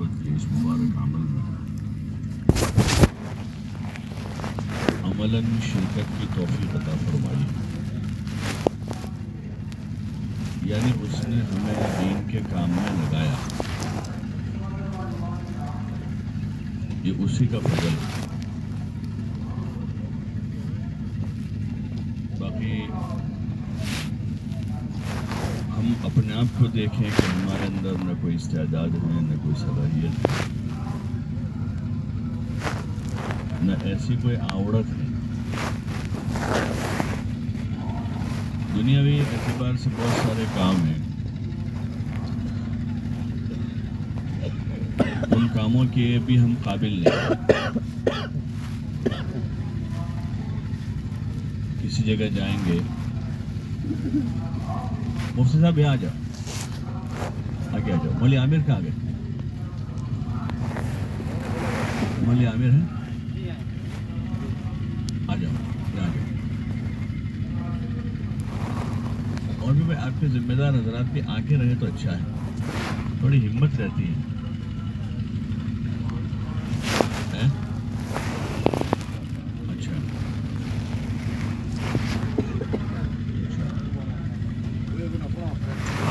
دعوت کے اس مبارک عمل میں عملاً شرکت کی توفیق عطا فرمائی، یعنی اس نے ہمیں دین کے کام میں لگایا، یہ اسی کا فضل ہے۔ باقی ہم اپنے آپ کو دیکھیں کہ ہمارے اندر نہ کوئی استعداد ہے، نہ کوئی صلاحیت ہے، نہ ایسی کوئی آوڑت ہے۔ دنیاوی اعتبار سے بہت سارے کام ہیں، ان کاموں کے بھی ہم قابل نہیں۔ کسی جگہ جائیں گے، مفتی صاحب یہاں آ جاؤ، آگے آ جاؤ۔ مولی عامر کہاں گئے؟ مولی عامر ہے، آ جاؤ یہاں آ جاؤ۔ اور بھی آپ کے ذمہ دار حضرات بھی آگے رہے تو اچھا ہے، تھوڑی ہمت رہتی ہے۔ اچھا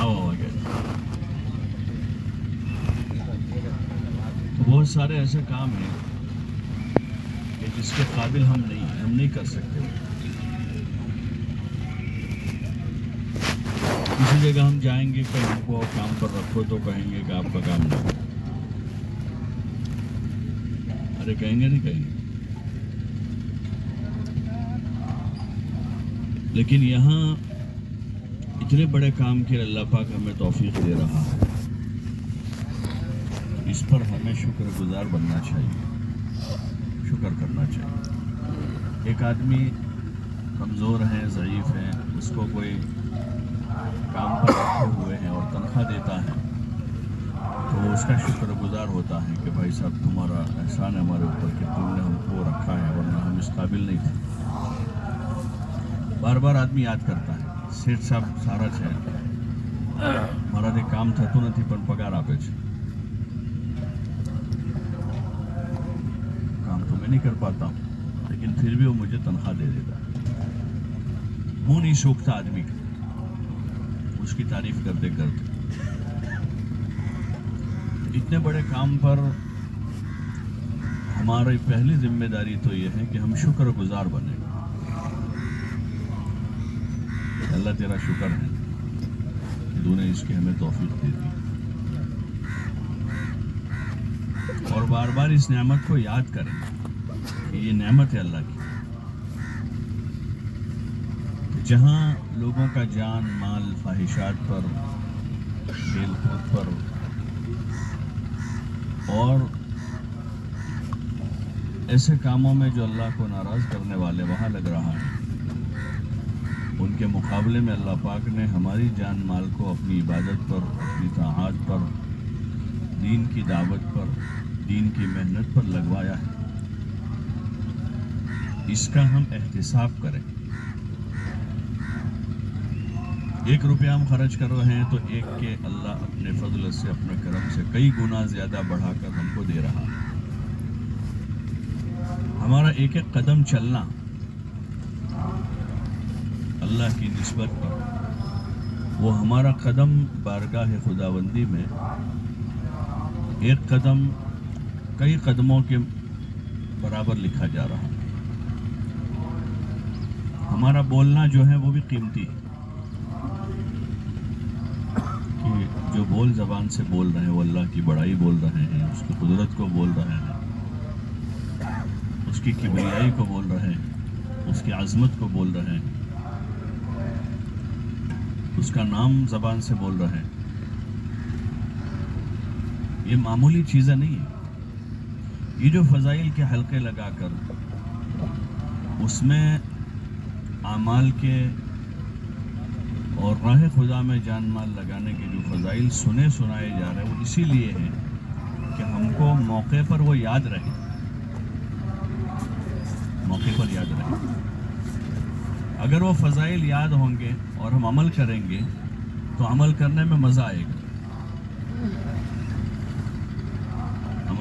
آؤ آگے۔ تو بہت سارے ایسے کام ہیں کہ جس کے قابل ہم نہیں کر سکتے۔ کسی جگہ ہم جائیں گے کہ ہم کو کام پر رکھو تو کہیں گے کہ آپ کا کام نہیں۔ ارے کہیں گے نہیں کہیں گے، لیکن یہاں اتنے بڑے کام کے اللہ پاک ہمیں توفیق دے رہا ہے، اس پر ہمیں شکر گزار بننا چاہیے، شکر کرنا چاہیے۔ ایک آدمی کمزور ہے، ضعیف ہے، اس کو کوئی کام پر رکھے ہوئے ہیں اور تنخواہ دیتا ہے تو اس کا شکر گزار ہوتا ہے کہ بھائی صاحب تمہارا احسان ہے ہمارے اوپر کہ تم نے ہم کو رکھا ہے، ورنہ ہم اس قابل نہیں تھے۔ بار بار آدمی یاد کرتا ہے، سیٹھ صاحب سارا ہے ہمارا دے کام تھا تو نہیں پن پگار آپ کام تو میں نہیں کر پاتا ہوں، لیکن پھر بھی وہ مجھے تنخواہ دے دیتا ہے۔ منہ نہیں سوکھتا آدمی کا اس کی تعریف کرتے کرتے۔ اتنے بڑے کام پر ہماری پہلی ذمہ داری تو یہ ہے کہ ہم شکر گزار بنیں۔ اللہ تیرا شکر ہے کہ تو نے اس کی ہمیں توفیق دے دی، اور بار بار اس نعمت کو یاد کریں کہ یہ نعمت ہے اللہ کی۔ جہاں لوگوں کا جان مال فاحشات پر، کھیل کود پر اور ایسے کاموں میں جو اللہ کو ناراض کرنے والے وہاں لگ رہا ہے، ان کے مقابلے میں اللہ پاک نے ہماری جان مال کو اپنی عبادت پر، اپنی طاعات پر، دین کی دعوت پر، دین کی محنت پر لگوایا ہے۔ اس کا ہم احتساب کریں۔ 1 روپیہ ہم خرچ کر رہے ہیں تو ایک کے اللہ اپنے فضل سے، اپنے کرم سے کئی گنا زیادہ بڑھا کر ہم کو دے رہا ہے۔ ہمارا ایک ایک قدم چلنا اللہ کی نسبت پر، وہ ہمارا قدم بارگاہ خداوندی میں ایک قدم کئی قدموں کے برابر لکھا جا رہا ہے۔ ہمارا بولنا جو ہے وہ بھی قیمتی ہے، کہ جو بول زبان سے بول رہے ہیں وہ اللہ کی بڑائی بول رہے ہیں، اس کی قدرت کو بول رہے ہیں، اس کی کبریائی کو بول رہے ہیں، اس کی عظمت کو بول رہے ہیں، اس کا نام زبان سے بول رہے ہیں۔ یہ معمولی چیزیں نہیں ہیں۔ یہ جو فضائل کے حلقے لگا کر اس میں اعمال کے اور راہ خدا میں جان مال لگانے کے جو فضائل سنائے جا رہے ہیں، وہ اسی لیے ہیں کہ ہم کو موقع پر وہ یاد رہے، موقع پر یاد رہے۔ اگر وہ فضائل یاد ہوں گے اور ہم عمل کریں گے تو عمل کرنے میں مزہ آئے گا۔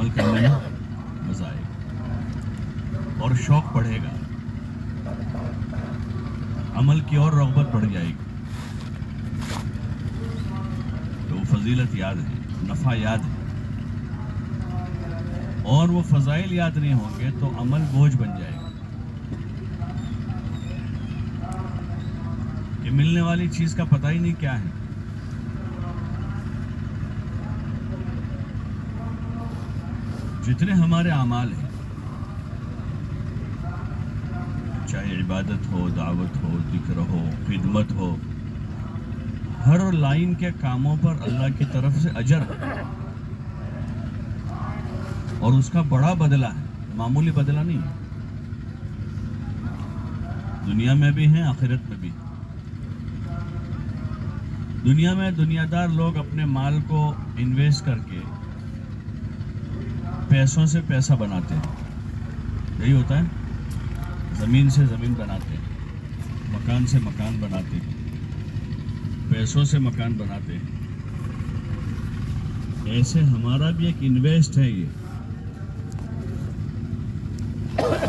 عمل کرنے میں مزہ آئے گا اور شوق بڑھے گا، عمل کی اور رغبت بڑھ جائے گی. تو وہ فضیلت یاد ہے، نفع یاد ہے، اور وہ فضائل یاد نہیں ہوں گے تو عمل بوجھ بن جائے گا. کہ ملنے والی چیز کا پتہ ہی نہیں کیا ہے. جتنے ہمارے اعمال ہیں، چاہے عبادت ہو، دعوت ہو، ذکر ہو، خدمت ہو، ہر لائن کے کاموں پر اللہ کی طرف سے اجر ہے اور اس کا بڑا بدلہ ہے، معمولی بدلہ نہیں ہے. دنیا میں بھی ہیں، آخرت میں بھی. دنیا میں دنیا دار لوگ اپنے مال کو انویسٹ کر کے پیسوں سے پیسہ بناتے ہیں، یہی ہوتا ہے. زمین سے زمین بناتے ہیں، مکان سے مکان بناتے ہیں، پیسوں سے مکان بناتے ہیں. ایسے ہمارا بھی ایک انویسٹ ہے. یہ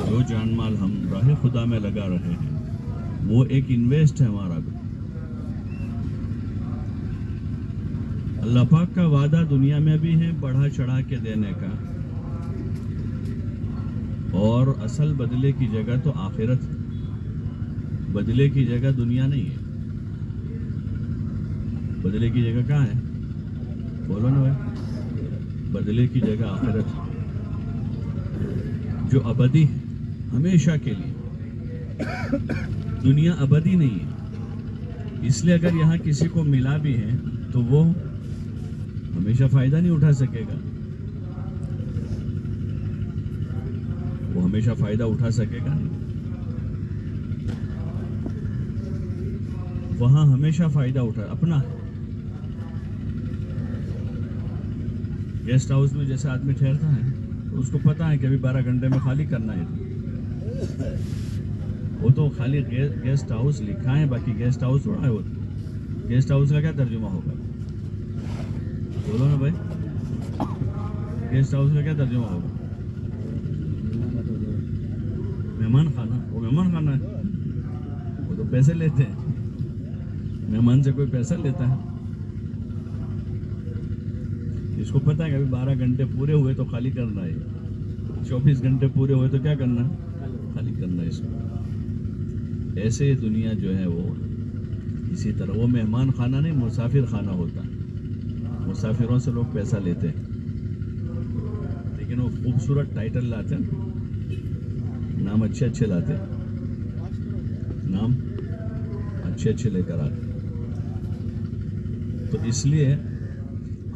جو جان مال ہم راہ خدا میں لگا رہے ہیں وہ ایک انویسٹ ہے ہمارا بھی. اللہ پاک کا وعدہ دنیا میں بھی ہے بڑھا چڑھا کے دینے کا، اور اصل بدلے کی جگہ تو آخرت ہے. بدلے کی جگہ دنیا نہیں ہے، بدلے کی جگہ کہاں ہے؟ بولو نا بھائی. بدلے کی جگہ آخرت ہے جو ابدی ہے، ہمیشہ کے لیے. دنیا ابدی نہیں ہے، اس لیے اگر یہاں کسی کو ملا بھی ہے تو وہ ہمیشہ فائدہ نہیں اٹھا سکے گا. وہ ہمیشہ فائدہ اٹھا سکے گا نہیں. وہاں ہمیشہ فائدہ اٹھا اپنا ہے. گیسٹ ہاؤس میں جیسے آدمی ٹھہرتا ہے تو اس کو پتا ہے کہ ابھی 12 گھنٹے میں خالی کرنا ہے. وہ تو خالی گیسٹ ہاؤس لکھا ہے، باقی گیسٹ ہاؤس تھوڑا ہے. وہ گیسٹ ہاؤس کا کیا ترجمہ ہوگا؟ بولو نا بھائی، گیسٹ ہاؤس کا کیا ترجمہ ہوگا؟ مہمان خانہ. وہ مہمان خانہ ہے، وہ تو پیسے لیتے ہیں. مہمان سے کوئی پیسہ لیتا ہے؟ اس کو پتا ہے کہ ابھی 12 گھنٹے پورے ہوئے تو خالی کرنا ہے، 24 گھنٹے پورے ہوئے تو کیا کرنا ہے؟ خالی کرنا ہے اس کو. ایسے ہی دنیا جو ہے وہ اسی طرح، وہ مہمان خانہ نہیں مسافر خانہ ہوتا ہے. مسافروں سے لوگ پیسہ لیتے ہیں لیکن وہ خوبصورت ٹائٹل لاتے ہیں، نام اچھے اچھے لاتے ہیں، نام اچھے اچھے لے کر آتے. تو اس لیے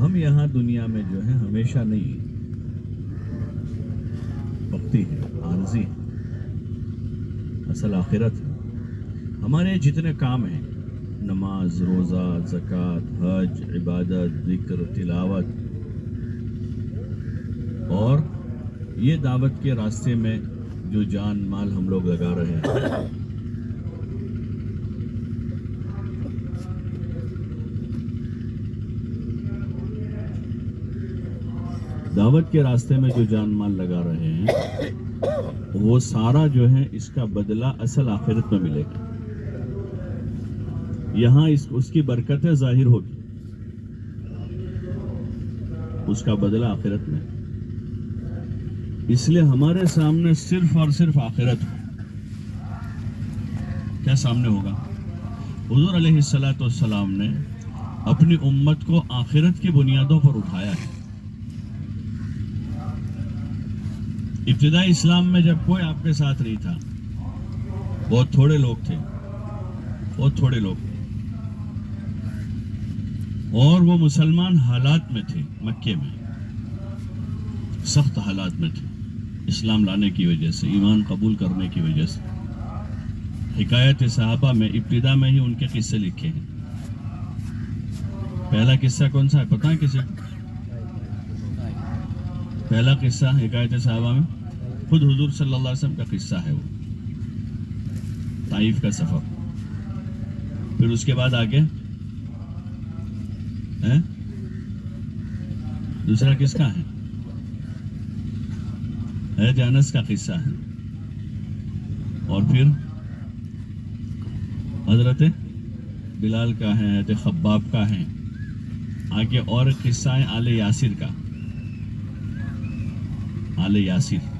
ہم یہاں دنیا میں جو ہے ہمیشہ نہیں، وقتی ہے، عارضی ہے. اصل آخرت ہے. ہمارے جتنے کام ہیں، نماز، روزہ، زکوٰۃ، حج، عبادت، ذکر، تلاوت، اور یہ دعوت کے راستے میں جو جان مال ہم لوگ لگا رہے ہیں، دعوت کے راستے میں جو جان مال لگا رہے ہیں، وہ سارا جو ہے اس کا بدلہ اصل آخرت میں ملے گا. یہاں اس کی برکتیں ظاہر ہوگی، اس کا بدلہ آخرت میں. اس لیے ہمارے سامنے صرف اور صرف آخرت ہو. کیا سامنے ہوگا؟ حضور علیہ الصلوۃ والسلام نے اپنی امت کو آخرت کی بنیادوں پر اٹھایا ہے. ابتدائی اسلام میں جب کوئی آپ کے ساتھ نہیں تھا، بہت تھوڑے لوگ تھے، بہت تھوڑے لوگ تھے، اور وہ مسلمان حالات میں تھے. مکے میں سخت حالات میں تھے اسلام لانے کی وجہ سے، ایمان قبول کرنے کی وجہ سے. حکایت صحابہ میں ابتدا میں ہی ان کے قصے لکھے ہیں. پہلا قصہ کون سا ہے پتہ ہے کسی؟ پہلا قصہ حکایت صحابہ میں خود حضور صلی اللہ علیہ وسلم کا قصہ ہے، وہ طائف کا سفر. پھر اس کے بعد آگے دوسرا کس کا ہے؟ حضرت انس کا قصہ ہے، اور پھر حضرت بلال کا ہے، حضرت خباب کا ہے، آگے اور قصہ ہے آل یاسر کا، آل یاسر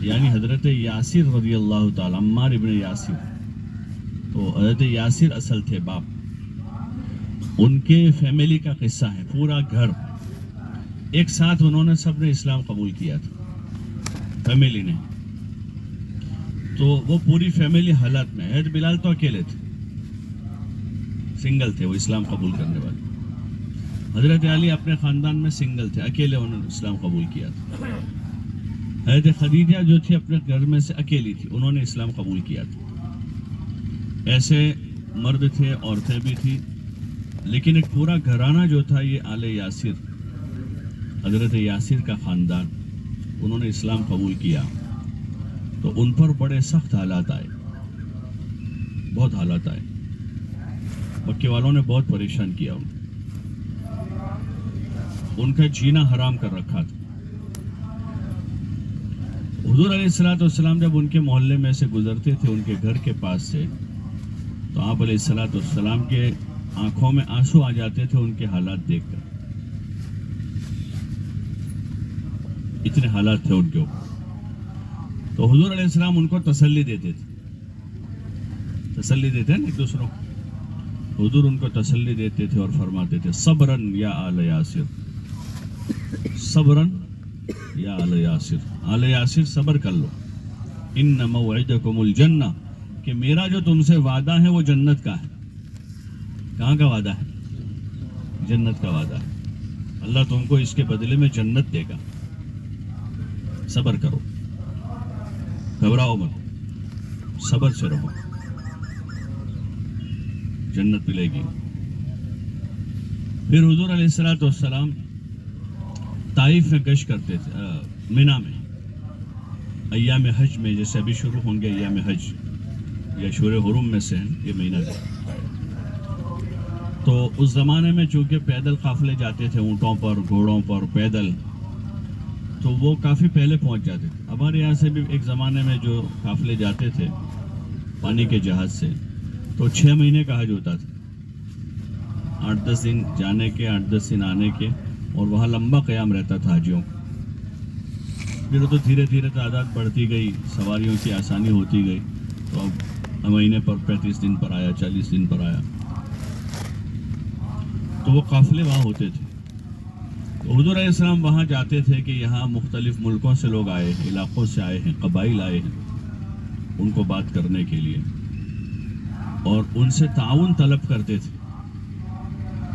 یعنی حضرت یاسر رضی اللہ تعالی، عمار ابن یاسر، تو حضرت یاسر اصل تھے باپ، ان کے فیملی کا قصہ ہے، پورا گھر ایک ساتھ انہوں نے سب نے اسلام قبول کیا تھا فیملی نے، تو وہ پوری فیملی حالات میں، حضرت بلال تو اکیلے تھے، سنگل تھے وہ اسلام قبول کرنے والے، حضرت علی اپنے خاندان میں سنگل تھے، اکیلے انہوں نے اسلام قبول کیا تھا، حضرت خدیجہ جو تھی اپنے گھر میں سے اکیلی تھی، انہوں نے اسلام قبول کیا تھا، ایسے مرد تھے، عورتیں بھی تھی، لیکن ایک پورا گھرانہ جو تھا یہ آل یاسر، حضرت یاسر کا خاندان، انہوں نے اسلام قبول کیا، تو ان پر بڑے سخت حالات آئے، بہت حالات آئے، مکے والوں نے بہت پریشان کیا، ان کا جینا حرام کر رکھا تھا۔ حضور علیہ الصلوۃ والسلام جب ان کے محلے میں سے گزرتے تھے، ان کے گھر کے پاس سے، تو آپ علیہ الصلوۃ والسلام کے آنکھوں میں آنسو آ جاتے تھے ان کے حالات دیکھ کر، اتنے حالات تھے ان کے اوپر، تو حضور علیہ السلام ان کو تسلی دیتے تھے، تسلی دیتے ہیں نا ایک دوسروں کو، حضور ان کو تسلی دیتے تھے اور فرماتے تھے صبرن یا آل یاسر، صبرن یا آل یاسر، آل یاسر صبر کر لو، ان موعدکم الجنہ، کہ میرا جو تم سے وعدہ ہے وہ جنت کا ہے، کہاں کا وعدہ ہے؟ جنت کا وعدہ ہے، اللہ تم کو اس کے بدلے میں جنت دے گا، صبر کرو، گھبراؤ مت، صبر سے رہو، جنت ملے گی۔ پھر حضور علیہ الصلوۃ والسلام طائف میں گشت کرتے تھے، مینا میں، ایام حج میں، جیسے ابھی شروع ہوں گے ایام حج، یا شور حرم میں سے ہیں یہ مہینہ کا، تو اس زمانے میں چونکہ پیدل قافلے جاتے تھے، اونٹوں پر، گھوڑوں پر، پیدل، تو وہ کافی پہلے پہنچ جاتے تھے۔ ہمارے یہاں سے بھی ایک زمانے میں جو قافلے جاتے تھے پانی کے جہاز سے، تو 6 مہینے کا حج ہوتا تھا، 8-10 دن جانے کے، 8-10 دن آنے کے، اور وہاں لمبا قیام رہتا تھا حاجیوں کا۔ پھر تو دھیرے دھیرے تعداد بڑھتی گئی، سواریوں کی آسانی ہوتی گئی، تو اب مہینے پر 35 دن پر آیا، 40 دن پر آیا، تو وہ قافلے وہاں ہوتے تھے۔ تو حضور علیہ السلام وہاں جاتے تھے کہ یہاں مختلف ملکوں سے لوگ آئے ہیں، علاقوں سے آئے ہیں، قبائل آئے ہیں، ان کو بات کرنے کے لیے، اور ان سے تعاون طلب کرتے تھے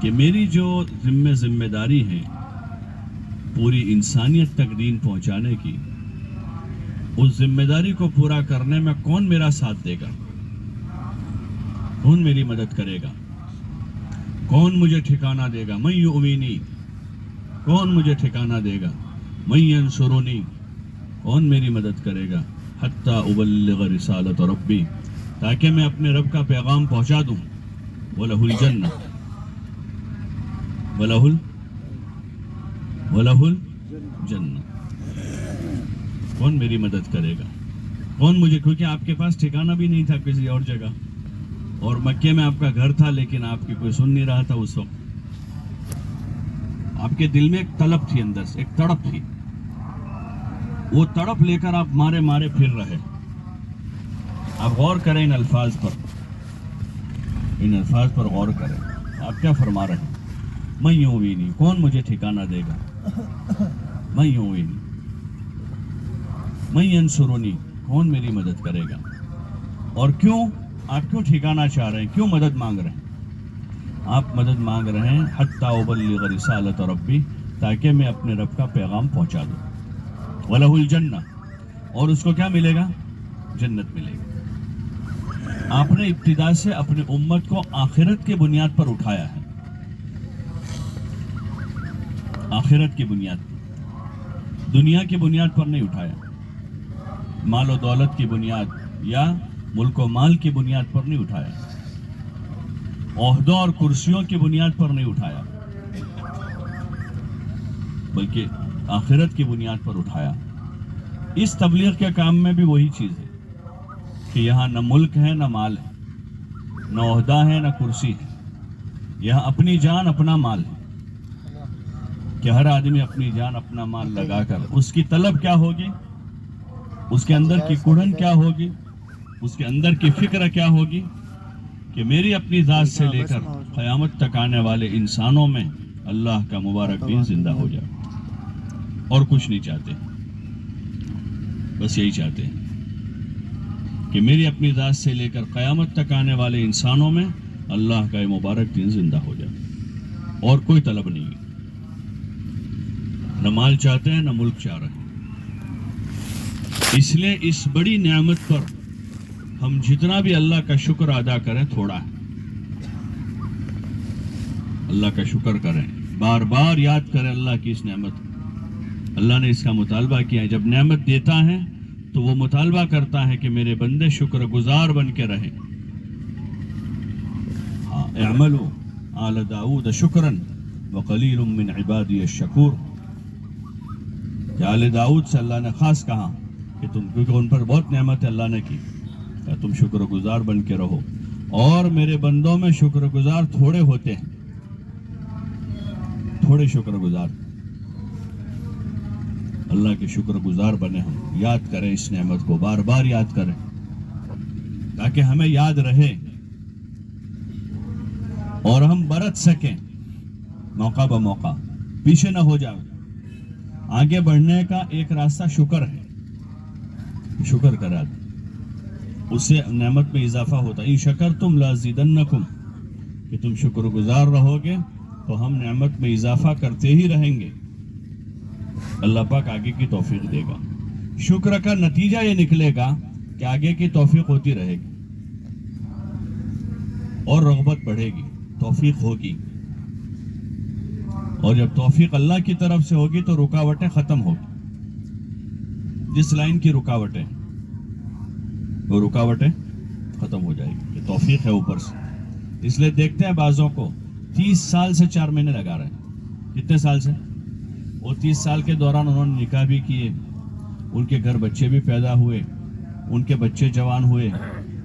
کہ میری جو ذمہ داری ہے پوری انسانیت تک دین پہنچانے کی، اس ذمہ داری کو پورا کرنے میں کون میرا ساتھ دے گا، کون میری مدد کرے گا، کون مجھے ٹھکانہ دے گا، من یؤوینی، کون مجھے ٹھکانہ دے گا، من ینصرنی، کون میری مدد کرے گا، حتی ابلغ رسالت ربی، تاکہ میں اپنے رب کا پیغام پہنچا دوں، وَلَهُ الْجَنَّةُ، وَلَهُ الْجَنَّةُ، کون میری مدد کرے گا، کون مجھے، کیونکہ آپ کے پاس ٹھکانہ بھی نہیں تھا کسی اور جگہ، اور مکے میں آپ کا گھر تھا، لیکن آپ کی کوئی سن نہیں رہا تھا اس وقت، آپ کے دل میں ایک طلب تھی، اندر سے ایک تڑپ تھی، وہ تڑپ لے کر آپ مارے مارے پھر رہے۔ آپ غور کریں ان الفاظ پر، ان الفاظ پر غور کریں، آپ کیا فرما رہے ہیں، من یؤوینی، کون مجھے ٹھکانہ دے گا، من یؤوینی، من ینصرنی، کون میری مدد کرے گا، اور کیوں، آپ کیوں ٹھکانہ چاہ رہے ہیں، کیوں مدد مانگ رہے ہیں، آپ مدد مانگ رہے ہیں حتی ابلغ رسالت ربی، تاکہ میں اپنے رب کا پیغام پہنچا دوں، وَلَهُ الْجَنَّةُ، اور اس کو کیا ملے گا، جنت ملے گی۔ آپ نے ابتدا سے اپنی امت کو آخرت کی بنیاد پر اٹھایا ہے، آخرت کی بنیاد پر، دنیا کی بنیاد پر نہیں اٹھایا، مال و دولت کی بنیاد یا ملک و مال کی بنیاد پر نہیں اٹھایا، عہدوں اور کرسیوں کی بنیاد پر نہیں اٹھایا، بلکہ آخرت کی بنیاد پر اٹھایا. اس تبلیغ کے کام میں بھی وہی چیز ہے کہ یہاں نہ ملک ہے نہ مال ہے، نہ عہدہ ہے نہ کرسی ہے، یہاں اپنی جان اپنا مال ہے کہ ہر آدمی اپنی جان اپنا مال لگا کر اس کی طلب کیا ہوگی، اس کے اندر کی کڑھن کیا ہوگی، اس کے اندر کی فکر کیا ہوگی کہ میری اپنی ذات سے لے کر قیامت تک آنے والے انسانوں میں اللہ کا مبارک دین زندہ ہو جائے. اور کچھ نہیں چاہتے، بس یہی چاہتے ہیں کہ میری اپنی ذات سے لے کر قیامت تک آنے والے انسانوں میں اللہ کا یہ مبارک دین زندہ ہو جائے. اور کوئی طلب نہیں ہے، نہ مال چاہتے ہیں نہ ملک چاہ رہے ہیں. اس لیے اس بڑی نعمت پر ہم جتنا بھی اللہ کا شکر ادا کریں تھوڑا ہے. اللہ کا شکر کریں، بار بار یاد کریں اللہ کی اس نعمت. اللہ نے اس کا مطالبہ کیا ہے، جب نعمت دیتا ہے تو وہ مطالبہ کرتا ہے کہ میرے بندے شکر گزار بن کے رہیں. اعملوا آل داؤد شکرا وقلیل من عبادی الشکور. کہ آل داؤد سے اللہ نے خاص کہا کہ تم، کیونکہ ان پر بہت نعمت اللہ نے کی، کہ تم شکر گزار بن کے رہو. اور میرے بندوں میں شکر گزار تھوڑے ہوتے ہیں، تھوڑے شکر گزار. اللہ کے شکر گزار بنے، ہم یاد کریں اس نعمت کو، بار بار یاد کریں تاکہ ہمیں یاد رہے اور ہم برت سکیں موقع بموقع، پیچھے نہ ہو جائیں. آگے بڑھنے کا ایک راستہ شکر ہے، شکر کرا اس سے نعمت میں اضافہ ہوتا ہے. ان شکرتم لازیدنکم، کہ تم شکر گزار رہو گے تو ہم نعمت میں اضافہ کرتے ہی رہیں گے. اللہ پاک آگے کی توفیق دے گا. شکر کا نتیجہ یہ نکلے گا کہ آگے کی توفیق ہوتی رہے گی اور رغبت بڑھے گی، توفیق ہوگی. اور جب توفیق اللہ کی طرف سے ہوگی تو رکاوٹیں ختم ہوگی. جس لائن کی رکاوٹیں، وہ رکاوٹیں ختم ہو جائے گی. یہ توفیق ہے اوپر سے. اس لیے دیکھتے ہیں بعضوں کو 30 سال سے 4 مہینے لگا رہے ہیں. کتنے سال سے؟ وہ 30 سال کے دوران انہوں نے نکاح بھی کیے، ان کے گھر بچے بھی پیدا ہوئے، ان کے بچے جوان ہوئے،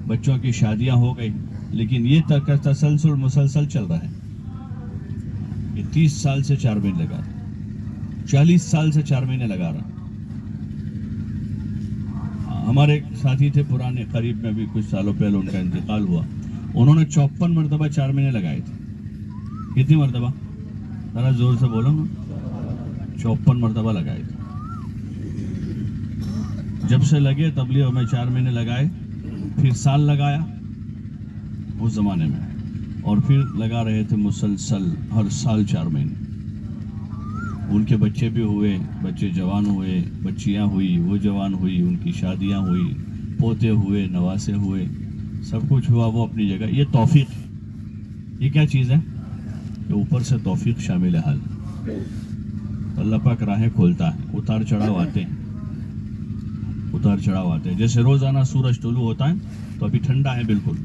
بچوں کی شادیاں ہو گئی، لیکن یہ تسلسل مسلسل چل رہا ہے. یہ 30 سال سے 4 مہینے لگا رہا ہے، 40 سال سے 4 مہینے لگا رہا ہے. ہمارے ایک ساتھی تھے پرانے، قریب میں بھی کچھ سالوں پہلے ان کا انتقال ہوا. انہوں نے 54 مرتبہ 4 مہینے لگائے تھے. کتنی مرتبہ؟ ذرا زور سے بولو نا. 54 مرتبہ لگائے تھے. جب سے لگے تبلیغ میں 4 مہینے لگائے، پھر سال لگایا اس زمانے میں، اور پھر لگا رہے تھے مسلسل ہر سال 4 مہینے. ان کے بچے بھی ہوئے، بچے جوان ہوئے، بچیاں ہوئی، وہ جوان ہوئی، ان کی شادیاں ہوئی، پوتے ہوئے، نواسے ہوئے، سب کچھ ہوا. وہ اپنی جگہ. یہ توفیق ہے. یہ کیا چیز ہے؟ کہ اوپر سے توفیق شامل حال. اللہ پاک راہیں کھولتا ہے. اتار چڑھاؤ آتے ہیں، اتار چڑھاؤ آتے ہیں. جیسے روزانہ سورج طلوع ہوتا ہے تو ابھی ٹھنڈا ہے، بالکل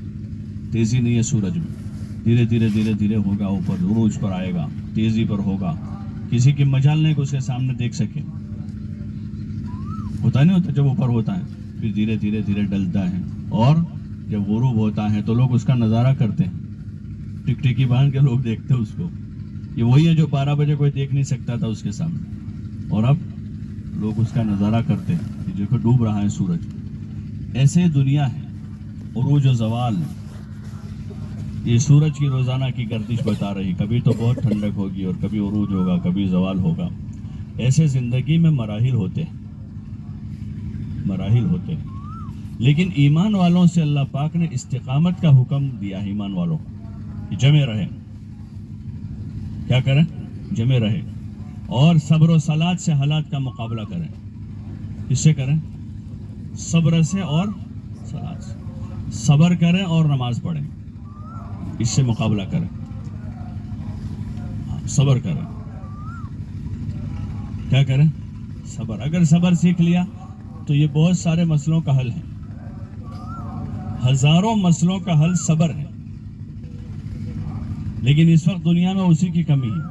تیزی نہیں ہے سورج میں. دھیرے دھیرے دھیرے دھیرے ہوگا، اوپر عروج پر آئے گا، تیزی پر ہوگا. کسی کی مجال نہیں کہ اس کے سامنے دیکھ سکے. ہوتا نہیں ہوتا جب اوپر ہوتا ہے، پھر دھیرے دھیرے دھیرے ڈلتا ہے، اور جب غروب ہوتا ہے تو لوگ اس کا نظارہ کرتے ہیں. ٹک ٹکی باندھ کے لوگ دیکھتے ہیں اس کو. یہ وہی ہے جو 12 بجے کوئی دیکھ نہیں سکتا تھا اس کے سامنے، اور اب لوگ اس کا نظارہ کرتے ہیں کہ دیکھو ڈوب رہا ہے سورج. ایسے دنیا ہے، عروج و زوال. یہ سورج کی روزانہ کی گردش بتا رہی، کبھی تو بہت ٹھنڈک ہوگی اور کبھی عروج ہوگا، کبھی زوال ہوگا. ایسے زندگی میں مراحل ہوتے ہیں، مراحل ہوتے ہیں. لیکن ایمان والوں سے اللہ پاک نے استقامت کا حکم دیا ہے. ایمان والوں کہ جمے رہیں. کیا کریں؟ جمے رہیں. اور صبر و صلات سے حالات کا مقابلہ کریں. کس سے کریں؟ صبر سے اور صلات سے. صبر کریں اور نماز پڑھیں، اس سے مقابلہ کریں. صبر کریں. کیا کریں؟ صبر. اگر صبر سیکھ لیا تو یہ بہت سارے مسئلوں کا حل ہے. ہزاروں مسئلوں کا حل صبر ہے. لیکن اس وقت دنیا میں اسی کی کمی ہے.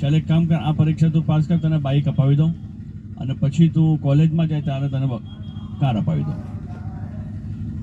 ચાલ એક કામ કર, આ પરીક્ષા તું પાસ કર, તને બાઇક અપાવી દઉં અને પછી તું કોલેજમાં જાય ત્યારે તને કાર અપાવી દઉં।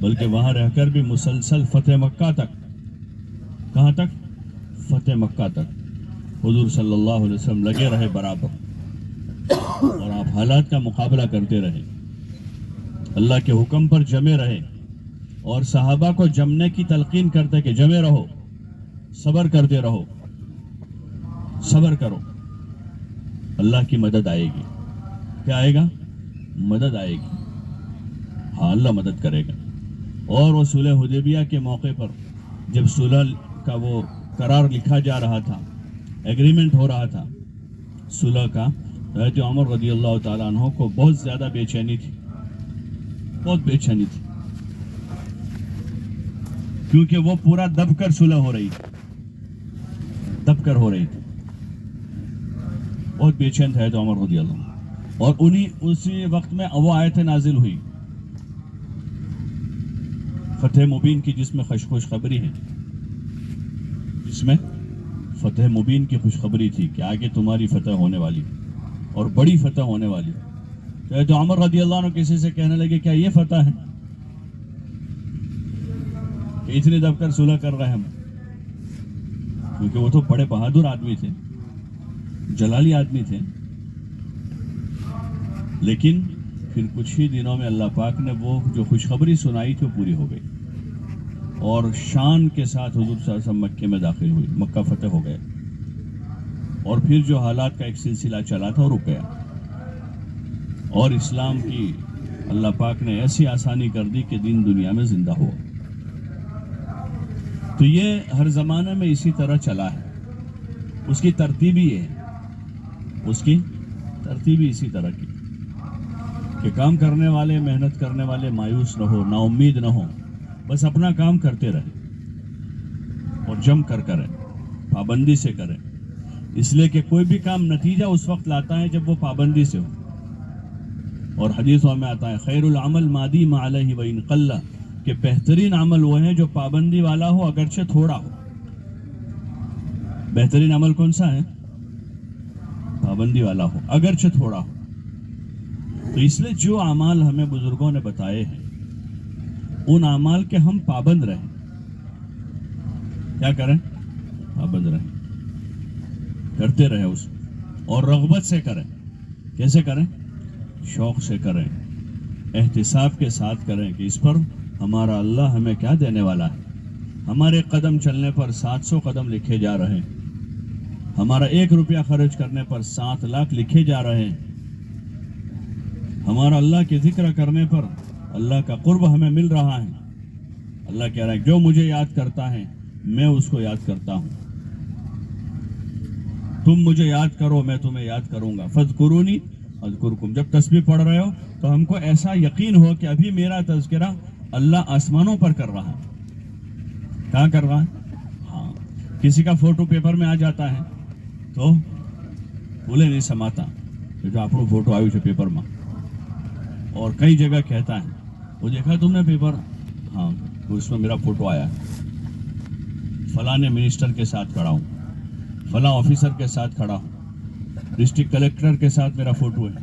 بلکہ وہاں رہ کر بھی مسلسل فتح مکہ تک، کہاں تک؟ فتح مکہ تک حضور صلی اللہ علیہ وسلم لگے رہے برابر، اور آپ حالات کا مقابلہ کرتے رہے، اللہ کے حکم پر جمے رہے، اور صحابہ کو جمنے کی تلقین کرتے کہ جمے رہو، صبر کرتے رہو، صبر کرو، اللہ کی مدد آئے گی۔ کیا آئے گا؟ مدد آئے گی، ہاں اللہ مدد کرے گا۔ اور وہ صلح حدیبیہ کے موقع پر جب صلح کا وہ قرار لکھا جا رہا تھا، ایگریمنٹ ہو رہا تھا صلح کا، حضرت عمر رضی اللہ تعالیٰ عنہ کو بہت زیادہ بے چینی تھی، بہت بے چینی تھی، کیونکہ وہ پورا دب کر صلح ہو رہی تھی، دب کر ہو رہی تھی، بہت بے چین تھے حضرت عمر رضی اللہ عنہ۔ اور اسی وقت میں وہ آیت نازل ہوئی فتح مبین کی، جس میں خوشخبری ہے، جس میں فتح مبین کی خوشخبری تھی کہ آگے تمہاری فتح ہونے والی اور بڑی فتح ہونے والی۔ تو عمر رضی اللہ عنہ کسی سے کہنے لگے کیا یہ فتح ہے کہ اتنے دب کر صلح کر رہے ہیں ہم؟ کیونکہ وہ تو بڑے بہادر آدمی تھے، جلالی آدمی تھے، لیکن پھر کچھ ہی دنوں میں اللہ پاک نے وہ جو خوشخبری سنائی تھی وہ پوری ہو گئی، اور شان کے ساتھ حضور صلی اللہ علیہ وسلم مکے میں داخل ہوئی، مکہ فتح ہو گئے، اور پھر جو حالات کا ایک سلسلہ چلا تھا وہ رک گیا، اور اسلام کی اللہ پاک نے ایسی آسانی کر دی کہ دین دنیا میں زندہ ہوا۔ تو یہ ہر زمانے میں اسی طرح چلا ہے، اس کی ترتیب ہی ہے، اس کی ترتیب ہی اسی طرح کی کہ کام کرنے والے، محنت کرنے والے مایوس نہ ہو، نا امید نہ ہو، بس اپنا کام کرتے رہے اور جم کر کریں، پابندی سے کریں، اس لیے کہ کوئی بھی کام نتیجہ اس وقت لاتا ہے جب وہ پابندی سے ہو۔ اور حدیثوں میں آتا ہے خیر العمل مادی ما علیہ وان قل، کہ بہترین عمل وہ ہے جو پابندی والا ہو اگرچہ تھوڑا ہو۔ بہترین عمل کون سا ہے؟ پابندی والا ہو اگرچہ تھوڑا ہو۔ تو اس لیے جو اعمال ہمیں بزرگوں نے بتائے ہیں ان اعمال کے ہم پابند رہیں۔ کیا کریں؟ پابند رہیں، کرتے رہیں اس، اور رغبت سے کریں۔ کیسے کریں؟ شوق سے کریں، احتساب کے ساتھ کریں کہ اس پر ہمارا اللہ ہمیں کیا دینے والا ہے۔ ہمارے قدم چلنے پر 700 قدم لکھے جا رہے ہیں، ہمارا 1 روپیہ خرچ کرنے پر 7 لاکھ لکھے جا رہے ہیں، ہمارا اللہ کے ذکر کرنے پر اللہ کا قرب ہمیں مل رہا ہے۔ اللہ کہہ رہا ہے جو مجھے یاد کرتا ہے میں اس کو یاد کرتا ہوں، تم مجھے یاد کرو میں تمہیں یاد کروں گا، فاذکرونی اذکرکم۔ جب تسبیح پڑھ رہے ہو تو ہم کو ایسا یقین ہو کہ ابھی میرا تذکرہ اللہ آسمانوں پر کر رہا ہے۔ کہاں کر رہا ہے؟ ہاں، کسی کا فوٹو پیپر میں آ جاتا ہے تو بھولے نہیں سماتا جو آپ کو فوٹو آئی ہے پیپر میں، اور کئی جگہ کہتا ہے وہ دیکھا تم نے پیپر؟ ہاں، تو اس میں میرا فوٹو آیا ہے، فلاں منسٹر کے ساتھ کھڑا ہوں، فلاں آفیسر کے ساتھ کھڑا ہوں، ڈسٹرکٹ کلیکٹر کے ساتھ میرا فوٹو ہے۔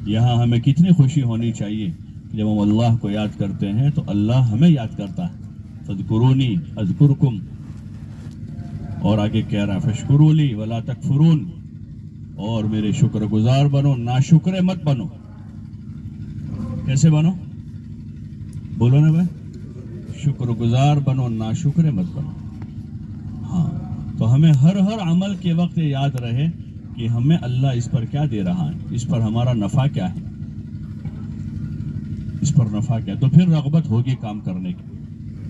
یہاں ہمیں کتنی خوشی ہونی چاہیے کہ جب ہم اللہ کو یاد کرتے ہیں تو اللہ ہمیں یاد کرتا ہے، فاذکرونی اذکرکم۔ اور آگے کہہ رہا ہے فاشکروا لی ولا تکفرون، اور میرے شکر گزار بنو، ناشکر مت بنو۔ کیسے بنو؟ بولو نا بھائی، شکر گزار بنو، ناشکر مت بنو۔ ہاں، تو ہمیں ہر عمل کے وقت یاد رہے کہ ہمیں اللہ اس پر کیا دے رہا ہے، اس پر ہمارا نفع کیا ہے، اس پر نفع کیا ہے۔ تو پھر رغبت ہوگی کام کرنے کی،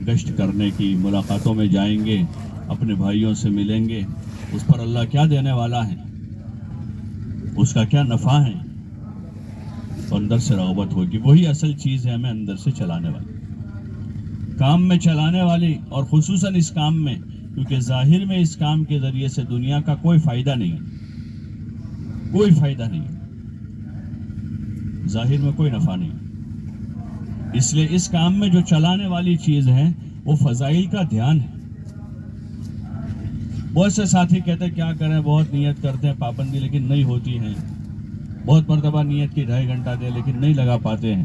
گشت کرنے کی، ملاقاتوں میں جائیں گے، اپنے بھائیوں سے ملیں گے، اس پر اللہ کیا دینے والا ہے، اس کا کیا نفع ہے، تو اندر سے رغبت ہوگی۔ وہی اصل چیز ہے ہمیں اندر سے چلانے والی، کام میں چلانے والی، اور خصوصاً اس کام میں، کیونکہ ظاہر میں اس کام کے ذریعے سے دنیا کا کوئی فائدہ نہیں ہے، کوئی فائدہ نہیں ہے، ظاہر میں کوئی نفع نہیں۔ اس لیے اس کام میں جو چلانے والی چیز ہے وہ فضائل کا دھیان ہے۔ بہت سے ساتھی کہتے ہیں کیا کریں، بہت نیت کرتے ہیں پابندی لیکن نہیں ہوتی ہیں، بہت مرتبہ نیت کی 2.5 گھنٹہ دے لیکن نہیں لگا پاتے ہیں۔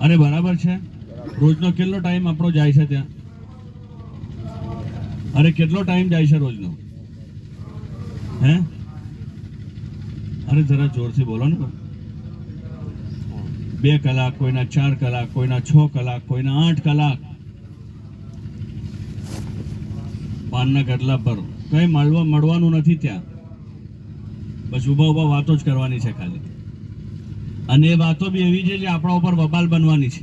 અરે બરાબર છે। રોજનો કેટલો ટાઈમ આપણો જાય છે ત્યાં? અરે કેટલો ટાઈમ જાય છે રોજનો? હે? અરે જરા જોરથી બોલો ને ભાઈ। 2 કલાક, કોઈના 4 કલાક, કોઈના 6 કલાક, કોઈના 8 કલાક। પાનના ગટલા પર કઈ મળવાનું નથી ત્યાં, બસ ઊભા વાતો જ કરવાની છે ખાલી. અને એ વાતો બી એવી છે જે આપણા ઉપર વબાલ બનવાની છે.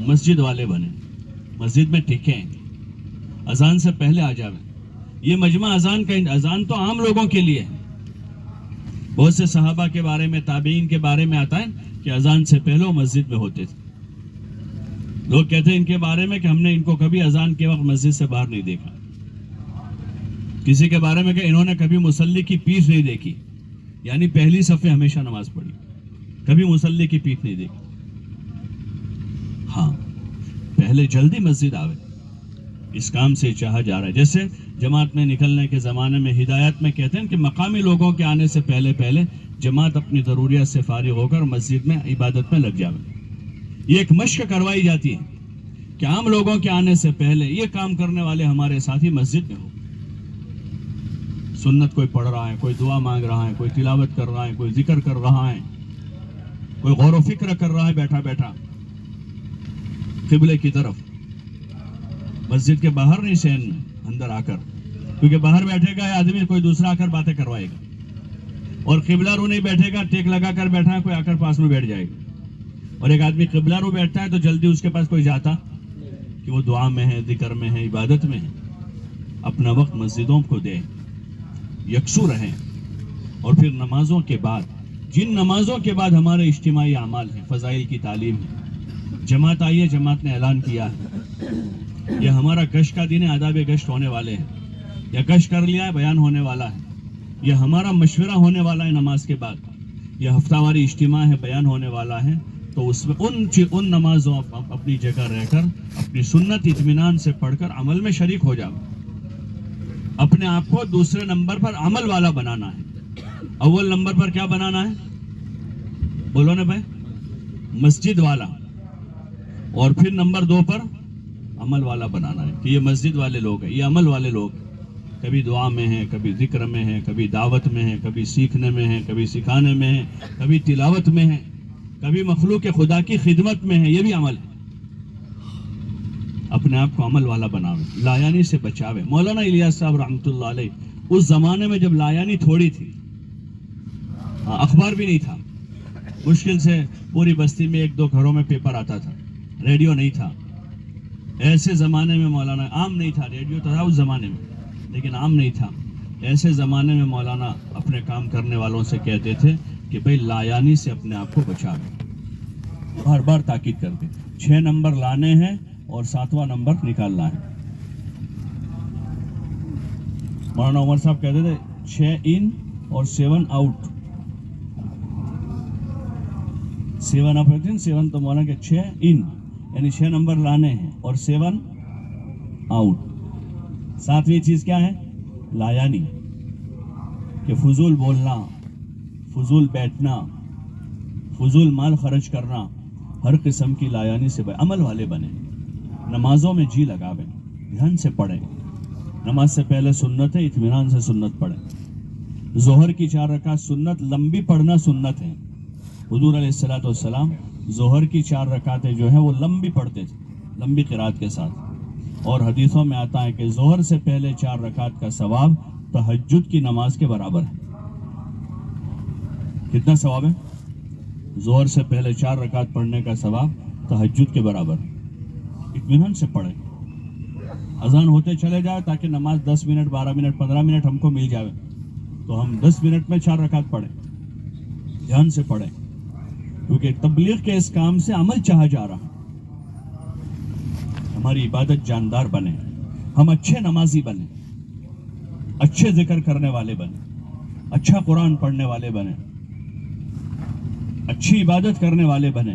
مسجد والے بنے, مسجد میں ٹکیں, اذان سے پہلے آ جاویں. یہ مجمع اذان تو عام لوگوں کے لیے ہے. بہت سے صحابہ کے بارے میں, تابعین کے بارے میں آتا ہے کہ اذان سے پہلے وہ مسجد میں ہوتے تھے. لوگ کہتے ہیں ان کے بارے میں کہ ہم نے ان کو کبھی اذان کے وقت مسجد سے باہر نہیں دیکھا. کسی کے بارے میں کہ انہوں نے کبھی مصلی کی پیٹھ نہیں دیکھی, یعنی پہلی صف میں ہمیشہ نماز پڑھی, کبھی مصلی کی پیٹھ نہیں دیکھی. ہاں, پہلے جلدی مسجد آوے, اس کام سے چاہا جا رہا ہے. جیسے جماعت میں نکلنے کے زمانے میں ہدایت میں کہتے ہیں کہ مقامی لوگوں کے آنے سے پہلے جماعت اپنی ضروریات سے فارغ ہو کر مسجد میں عبادت میں لگ جاوے. یہ ایک مشق کروائی جاتی ہے کہ عام لوگوں کے آنے سے پہلے یہ کام کرنے والے ہمارے ساتھی مسجد میں ہو. سنت کوئی پڑھ رہا ہے, کوئی دعا مانگ رہا ہے, کوئی تلاوت کر رہا ہے, کوئی ذکر کر رہا ہے, کوئی غور و فکر کر رہا ہے بیٹھا بیٹھا قبلے کی طرف. مسجد کے باہر نہیں, سین میں اندر آ کر, کیونکہ باہر بیٹھے گا آدمی, کوئی دوسرا آ کر باتیں کروائے گا. اور قبلہ رو نہیں بیٹھے گا, ٹیک لگا کر بیٹھا ہے, کوئی آ کر پاس میں بیٹھ جائے گا. اور ایک آدمی قبلہ رو بیٹھتا ہے تو جلدی اس کے پاس کوئی جاتا کہ وہ دعا میں ہے, ذکر میں ہے, عبادت میں ہے. اپنا وقت مسجدوں کو دیں, یکسو رہیں. اور پھر نمازوں کے بعد, جن نمازوں کے بعد ہمارے اجتماعی اعمال ہیں, فضائل کی تعلیم ہے, جماعت آئی ہے, جماعت نے اعلان کیا ہے یہ ہمارا گشت کا دن ہے, آداب گشت ہونے والے ہیں, یا گشت کر لیا ہے, بیان ہونے والا ہے, یہ ہمارا مشورہ ہونے والا ہے نماز کے بعد, یہ ہفتہ واری اجتماع ہے, بیان ہونے والا ہے. تو اس میں ان نمازوں اپنی جگہ رہ کر اپنی سنت اطمینان سے پڑھ کر عمل میں شریک ہو جاؤ. اپنے آپ کو دوسرے نمبر پر عمل والا بنانا ہے, اول نمبر پر کیا بنانا ہے, بولو نا بھائی, مسجد والا. اور پھر نمبر 2 پر عمل والا بنانا ہے کہ یہ مسجد والے لوگ ہیں, یہ عمل والے لوگ ہیں. کبھی دعا میں ہیں, کبھی ذکر میں ہیں, کبھی دعوت میں ہیں, کبھی سیکھنے میں ہیں, کبھی سکھانے میں ہیں, کبھی تلاوت میں ہیں, کبھی مخلوق خدا کی خدمت میں ہے. یہ بھی عمل ہے. اپنے آپ کو عمل والا بناوے, لایانی سے بچاوے. مولانا الیاس صاحب رحمۃ اللہ علیہ, اس زمانے میں جب لایانی تھوڑی تھی, اخبار بھی نہیں تھا, مشکل سے پوری بستی میں 1-2 گھروں میں پیپر آتا تھا, ریڈیو نہیں تھا. ایسے زمانے میں مولانا, عام نہیں تھا, ریڈیو تھا اس زمانے میں لیکن عام نہیں تھا. ایسے زمانے میں مولانا اپنے کام کرنے والوں سے کہتے تھے کہ بھئی لایانی سے اپنے آپ کو بچاوے. بار بار تاکید کرتے, 6 نمبر لانے ہیں اور 7واں نمبر نکالنا ہے. مولانا عمر صاحب کہتے تھے 6 ان اور 7 آؤٹ. 7 آپ رکھتے ہیں, 7 تو مولانا کہ 6 ان, یعنی 6 نمبر لانے ہیں اور 7 آؤٹ. 7ویں چیز کیا ہے, لایانی, کہ فضول بولنا, فضول بیٹھنا, فضول مال خرچ کرنا, ہر قسم کی لایانی سے عمل والے بنے. نمازوں میں جی لگاویں, دھیان سے پڑھیں. نماز سے پہلے سنت ہے, اطمینان سے سنت پڑھیں. ظہر کی 4 رکعت سنت, لمبی پڑھنا سنت ہے. حضور علیہ الصلوۃ والسلام ظہر کی 4 رکعتیں جو ہیں وہ لمبی پڑھتے تھے, لمبی قرات کے ساتھ. اور حدیثوں میں آتا ہے کہ ظہر سے پہلے 4 رکعت کا ثواب تہجد کی نماز کے برابر ہے. کتنا ثواب ہے؟ ظہر سے پہلے 4 رکعت پڑھنے کا ثواب تہجد کے برابر ہے. اطمینان سے پڑھیں, اذان ہوتے چلے جائے تاکہ نماز 10 منٹ 12 منٹ 15 منٹ ہم کو مل جائے, تو ہم 10 منٹ میں 4 رکعت پڑھیں. دھیان سے پڑھیں, کیونکہ تبلیغ کے اس کام سے عمل چاہا جا رہا. ہماری عبادت جاندار بنے, ہم اچھے نمازی بنے, اچھے ذکر کرنے والے بنے, اچھا قرآن پڑھنے والے بنے, اچھی عبادت کرنے والے بنے,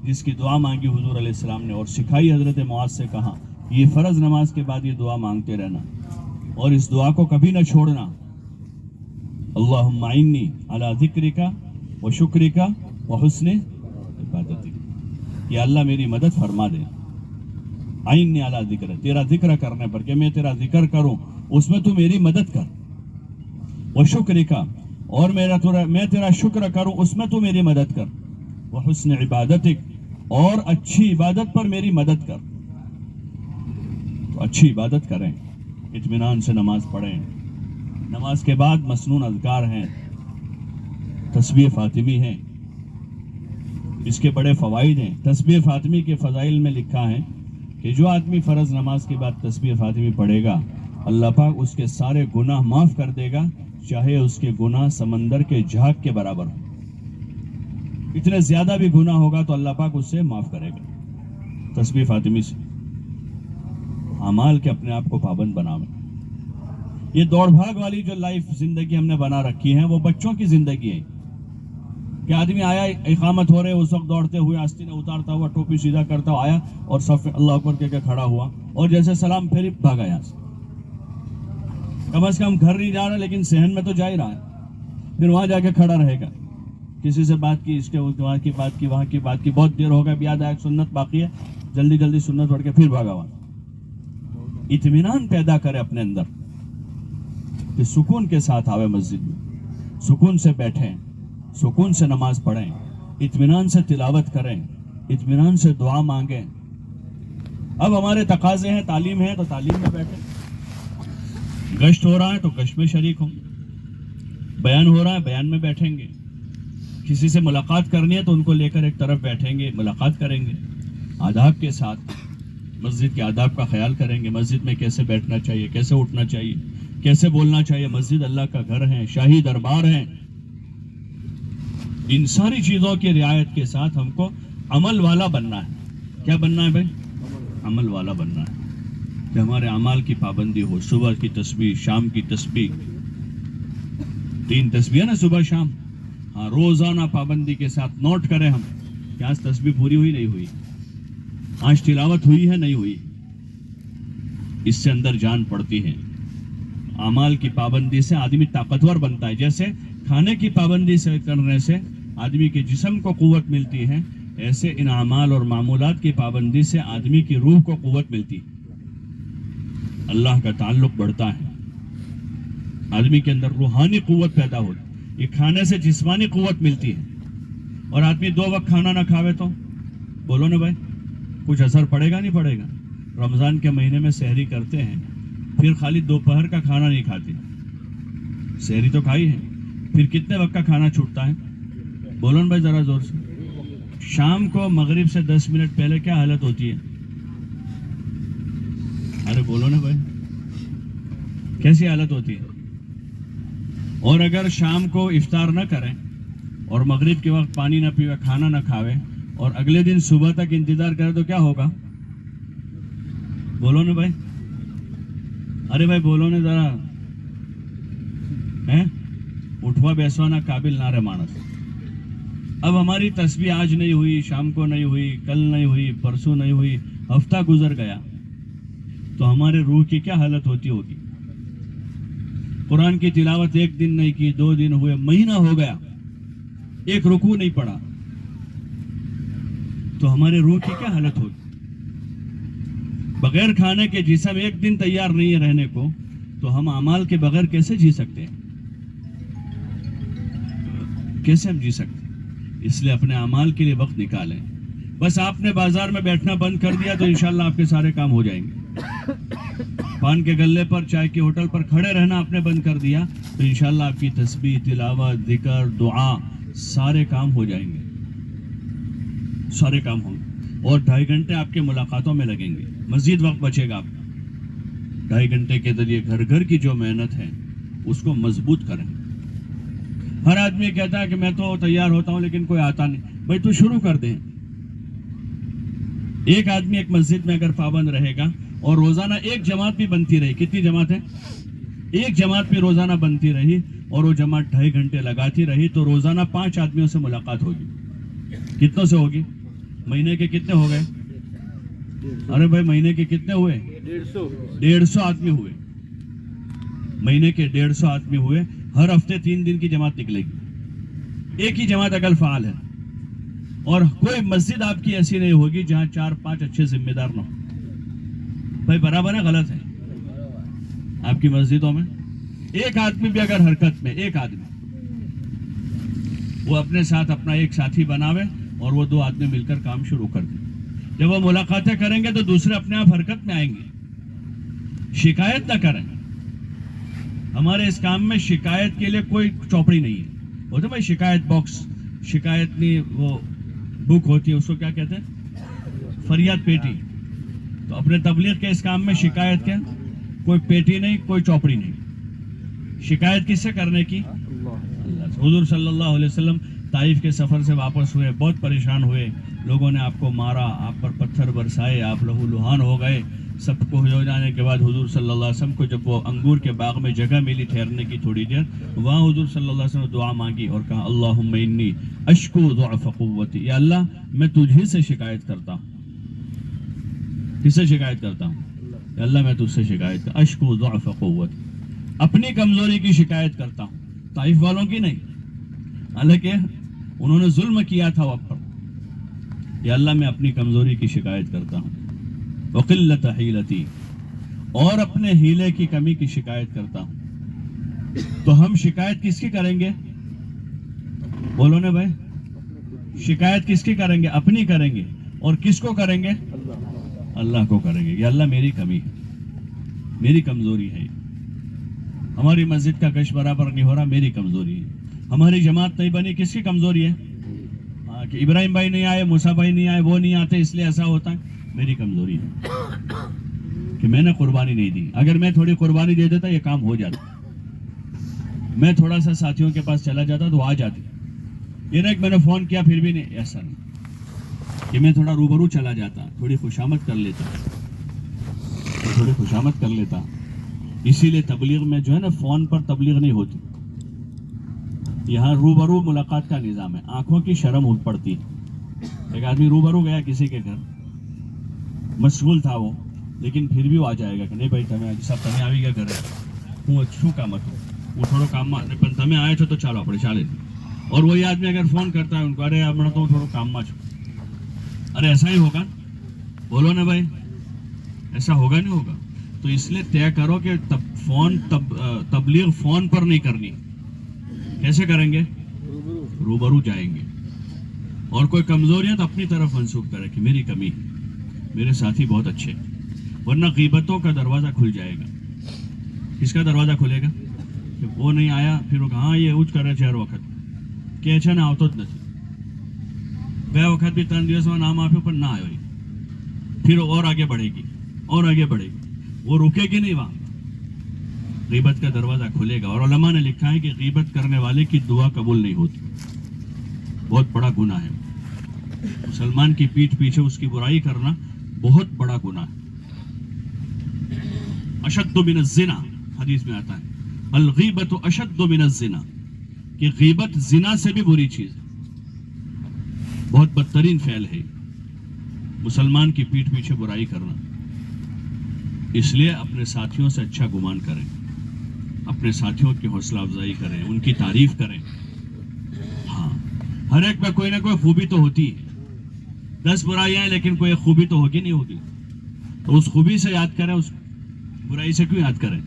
جس کی دعا مانگی حضور علیہ السلام نے اور سکھائی حضرت معاذ سے. کہا یہ فرض نماز کے بعد یہ دعا مانگتے رہنا اور اس دعا کو کبھی نہ چھوڑنا. اللہم اعنی علی ذکرک و شکرک و حسن عبادتک. یا اللہ میری مدد فرما دے, اعنی علی ذکر, تیرا ذکر کرنے پر, کہ میں تیرا ذکر کروں اس میں تو میری مدد کر. و شکرک, اور میں تیرا شکر کروں اس میں تو میری مدد کر. و حسن عبادتک, اور اچھی عبادت پر میری مدد کر. تو اچھی عبادت کریں, اطمینان سے نماز پڑھیں. نماز کے بعد مسنون اذکار ہیں, تسبیح فاطمی ہیں, اس کے بڑے فوائد ہیں. تسبیح فاطمی کے فضائل میں لکھا ہے کہ جو آدمی فرض نماز کے بعد تسبیح فاطمی پڑھے گا اللہ پاک اس کے سارے گناہ معاف کر دے گا، چاہے اس کے گناہ سمندر کے جھاگ کے برابر ہو. اتنے زیادہ بھی گناہ ہوگا تو اللہ پاک اس سے معاف کرے گا تسبیح فاطمی سے. اعمال کے اپنے آپ کو پابند بناویں. یہ دوڑ بھاگ والی جو لائف زندگی ہم نے بنا رکھی ہے وہ بچوں کی زندگی ہے کہ آدمی آیا، اقامت ہو رہے اس وقت دوڑتے ہوئے آستینہ اتارتا ہوا ٹوپی سیدھا کرتا ہوا آیا اور صف اللہ اکبر کہہ کے کھڑا ہوا اور جیسے سلام پھیری بھاگا یہاں سے. کم از کم گھر نہیں جا رہا لیکن صحن میں تو جا ہی رہا ہے. پھر وہاں جا کے کھڑا رہے گا، کسی سے بات کی، اس کے وہاں کی بات کی، وہاں کی بات کی، بہت دیر ہو گیا، یاد آیا سنت باقی ہے، جلدی جلدی سنت پڑھ کے پھر بھاگا وہاں. اطمینان پیدا کرے اپنے اندر کہ سکون کے ساتھ آوے مسجد میں، سکون سے بیٹھیں، سکون سے نماز پڑھیں، اطمینان سے تلاوت کریں، اطمینان سے دعا مانگیں. اب ہمارے تقاضے ہیں، تعلیم ہے تو تعلیم میں بیٹھیں، گشت ہو رہا ہے تو گشت میں شریک ہوں، بیان ہو رہا ہے بیان میں بیٹھیں گے، کسی سے ملاقات کرنی ہے تو ان کو لے کر ایک طرف بیٹھیں گے، ملاقات کریں گے آداب کے ساتھ. مسجد کے آداب کا خیال کریں گے، مسجد میں کیسے بیٹھنا چاہیے، کیسے اٹھنا چاہیے، کیسے بولنا چاہیے. مسجد اللہ کا گھر ہے، شاہی دربار ہے. ان ساری چیزوں کی رعایت کے ساتھ ہم کو عمل والا بننا ہے. کیا بننا ہے بھائی؟ عمل والا بننا ہے کہ ہمارے اعمال کی پابندی ہو. صبح کی تسبیح، شام کی تسبیح، 3 تسبیح نا صبح شام. ہاں روزانہ پابندی کے ساتھ نوٹ کریں ہم کہ آج تسبیح پوری ہوئی نہیں ہوئی، آج تلاوت ہوئی ہے نہیں ہوئی. اس سے اندر جان پڑتی ہے. اعمال کی پابندی سے آدمی طاقتور بنتا ہے. جیسے کھانے کی پابندی سے کرنے سے آدمی کے جسم کو قوت ملتی ہے، ایسے ان اعمال اور معمولات کی پابندی سے آدمی کی روح کو قوت ملتی ہے، اللہ کا تعلق بڑھتا ہے، آدمی کے اندر روحانی قوت پیدا ہوتی ہے. یہ کھانے سے جسمانی قوت ملتی ہے. اور آدمی 2 وقت کھانا نہ کھاوے تو بولو نا بھائی کچھ اثر پڑے گا نہیں پڑے گا؟ رمضان کے مہینے میں سحری کرتے ہیں، پھر خالی دوپہر کا کھانا نہیں کھاتے، سحری تو کھائی ہے، پھر کتنے وقت کا کھانا چھوٹتا ہے؟ بولو نا بھائی ذرا زور سے. شام کو مغرب سے 10 منٹ پہلے کیا حالت ہوتی ہے؟ ارے بولو نا بھائی کیسی حالت ہوتی ہے؟ اور اگر شام کو افطار نہ کریں اور مغرب کے وقت پانی نہ پیوے، کھانا نہ کھاوے اور اگلے دن صبح تک انتظار کرے تو کیا ہوگا؟ بولو نا بھائی. ارے بھائی بولو نا ذرا. اٹھوا بیسوانا قابل نہ رہے مانس. اب ہماری تسبیح آج نہیں ہوئی، شام کو نہیں ہوئی، کل نہیں ہوئی، پرسوں نہیں ہوئی، ہفتہ گزر گیا تو ہمارے روح کی کیا حالت ہوتی ہوگی؟ قرآن کی تلاوت 1 دن نہیں کی، 2 دن ہوئے، مہینہ ہو گیا، 1 رکوع نہیں پڑا تو ہمارے روح کی کیا حالت ہوگی؟ بغیر کھانے کے جسم 1 دن تیار نہیں ہے رہنے کو تو ہم اعمال کے بغیر کیسے جی سکتے ہیں؟ کیسے ہم جی سکتے ہیں؟ اس لیے اپنے اعمال کے لیے وقت نکالیں. بس آپ نے بازار میں بیٹھنا بند کر دیا تو انشاءاللہ آپ کے سارے کام ہو جائیں گے. پان کے گلے پر، چائے کے ہوٹل پر کھڑے رہنا آپ نے بند کر دیا تو انشاءاللہ آپ کی تسبیح، تلاوت، ذکر، دعا سارے کام ہو جائیں گے، سارے کام ہوں گے. اور 2.5 گھنٹے آپ کے ملاقاتوں میں لگیں گے، مزید وقت بچے گا آپ کا. 2.5 گھنٹے کے ذریعے گھر گھر کی جو محنت ہے اس کو مضبوط کریں. ہر آدمی کہتا ہے کہ میں تو تیار ہوتا ہوں لیکن کوئی آتا نہیں. بھائی تو شروع کر دیں. ایک آدمی ایک مسجد میں اگر پابند رہے گا اور روزانہ ایک جماعت بھی بنتی رہی، کتنی جماعت ہے؟ ایک جماعت بھی روزانہ بنتی رہی اور وہ جماعت 2.5 گھنٹے لگاتی رہی تو روزانہ 5 آدمیوں سے ملاقات ہوگی. کتنوں سے ہوگی؟ مہینے کے کتنے ہو گئے؟ ارے بھائی مہینے کے کتنے ہوئے؟ 150 آدمی ہوئے. مہینے کے 150 آدمی ہوئے. ہر ہفتے 3 دن کی جماعت نکلے گی. ایک ہی جماعت اگر فعال ہے اور کوئی مسجد آپ کی ایسی نہیں ہوگی جہاں 4-5 اچھے ذمہ دار نہ ہو. بھائی برابر ہے غلط ہے؟ آپ کی مسجدوں میں ایک آدمی بھی اگر حرکت میں، ایک آدمی وہ اپنے ساتھ اپنا ایک ساتھی بناوے اور وہ 2 آدمی مل کر کام شروع کر دیں، جب وہ ملاقاتیں کریں گے تو دوسرے اپنے آپ حرکت میں آئیں گے. شکایت نہ کریں. ہمارے اس کام میں شکایت کے لیے کوئی چوپڑی نہیں ہے. وہ تو بھائی شکایت باکس، شکایت نہیں، وہ بک ہوتی ہے، اس کو کیا کہتے ہیں؟ فریاد پیٹی. تو اپنے تبلیغ کے اس کام میں شکایت کیا؟ کوئی پیٹی نہیں، کوئی چوپڑی نہیں. شکایت کس سے کرنے کی؟ اللہ سے. حضور صلی اللہ علیہ وسلم طائف کے سفر سے واپس ہوئے، بہت پریشان ہوئے، لوگوں نے آپ کو مارا، آپ پر پتھر برسائے، آپ لہو لہان ہو گئے. سب کو ہو جانے کے بعد حضور صلی اللہ علیہ وسلم کو جب وہ انگور کے باغ میں جگہ ملی ٹھہرنے کی تھوڑی دیر، وہاں حضور صلی اللہ علیہ وسلم نے دعا مانگی اور کہا اللہم انی اشکو ضعف قوتی. یا اللہ میں تجھ سے شکایت کرتا ہوں. کس سے شکایت کرتا ہوں؟ یا اللہ میں تجھ سے شکایت کرتا، اشکو ضعف قوتی، اپنی کمزوری کی شکایت کرتا ہوں، طائف والوں کی نہیں. حالانکہ انہوں نے ظلم کیا تھا وقت پر. یا اللہ میں اپنی کمزوری کی شکایت کرتا ہوں، وقلت حیلتی، اور اپنے ہیلے کی کمی کی شکایت کرتا ہوں. تو ہم شکایت کس کی کریں گے؟ بولو نا بھائی، شکایت کس کی کریں گے؟ اپنی کریں گے. اور کس کو کریں گے؟ اللہ کو کریں گے. یا اللہ میری کمی ہے، میری کمزوری ہے، ہماری مسجد کا گشت برابر نہیں ہو رہا، میری کمزوری ہے. ہماری جماعت نہیں بنی، کس کی کمزوری ہے؟ کہ ابراہیم بھائی نہیں آئے، موسیٰ بھائی نہیں آئے، وہ نہیں آتے اس لیے ایسا ہوتا ہے. میری کمزوری ہے کہ میں نے قربانی نہیں دی. اگر میں تھوڑی قربانی دے دیتا یہ کام ہو جاتا. میں تھوڑا سا ساتھیوں کے پاس چلا جاتا تو آ جاتی. یہ نہ کہ میں نے فون کیا پھر بھی نہیں، ایسا نہیں. کہ میں تھوڑا روبرو چلا جاتا، تھوڑی خوشامد کر لیتا. اسی لیے تبلیغ میں جو ہے نا فون پر تبلیغ نہیں ہوتی. یہاں روبرو ملاقات کا نظام ہے. آنکھوں کی شرم ہو پڑتی ہے. ایک آدمی روبرو گیا کسی کے گھر، مشغول تھا وہ، لیکن پھر بھی وہ آ جائے گا کہ نہیں بھائی تمہیں آئی گیا گھر ہوں شو کام ہوں وہ تھوڑا کام تمہیں آئے تھے تو چالو اپنے چالے. اور وہی آدمی اگر فون کرتا ہے ان کو، ارے ہمیں تو تھوڑا کام میں چھو. ارے ایسا ہی ہوگا، بولو نا بھائی، ایسا ہوگا نہیں ہوگا. تو اس لیے طے کرو کہ تبلیغ فون پر نہیں کرنی. کیسے کریں گے؟ روبرو جائیں گے. اور کوئی کمزوری ہے تو اپنی طرف منسوخ کرے کہ میری کمی ہے، میرے ساتھی بہت اچھے، ورنہ غیبتوں کا دروازہ کھل جائے گا. کس کا دروازہ کھلے گا؟ کہ وہ نہیں آیا، پھر وہ ہاں یہ اوچ کر رہے ہر وقت کہ اچھا نہ آتا نہیں گیا وقت بھی 3 દિવસ میں نام آپ پر نہ آئے، پھر اور آگے بڑھے گی اور آگے بڑھے گی، وہ رکے گی نہیں. وہاں غیبت کا دروازہ کھلے گا. اور علماء نے لکھا ہے کہ غیبت کرنے والے کی دعا قبول نہیں ہوتی، بہت بڑا گناہ ہے. مسلمان کی پیٹھ پیچھے اس کی برائی کرنا بہت بڑا گناہ ہے. اشد من الزنا حدیث میں آتا ہے، الغیبت اشد من الزنا، کہ غیبت زنا سے بھی بری چیز ہے، بہت بدترین فعل ہے مسلمان کی پیٹھ پیچھے برائی کرنا. اس لیے اپنے ساتھیوں سے اچھا گمان کریں، اپنے ساتھیوں کی حوصلہ افزائی کریں، ان کی تعریف کریں. ہاں ہر ایک میں کوئی نہ کوئی خوبی تو ہوتی ہے. 10 برائیاں ہیں لیکن کوئی ایک خوبی تو ہوگی نہیں ہوگی. تو اس خوبی سے یاد کریں، اس برائی سے کیوں یاد کریں؟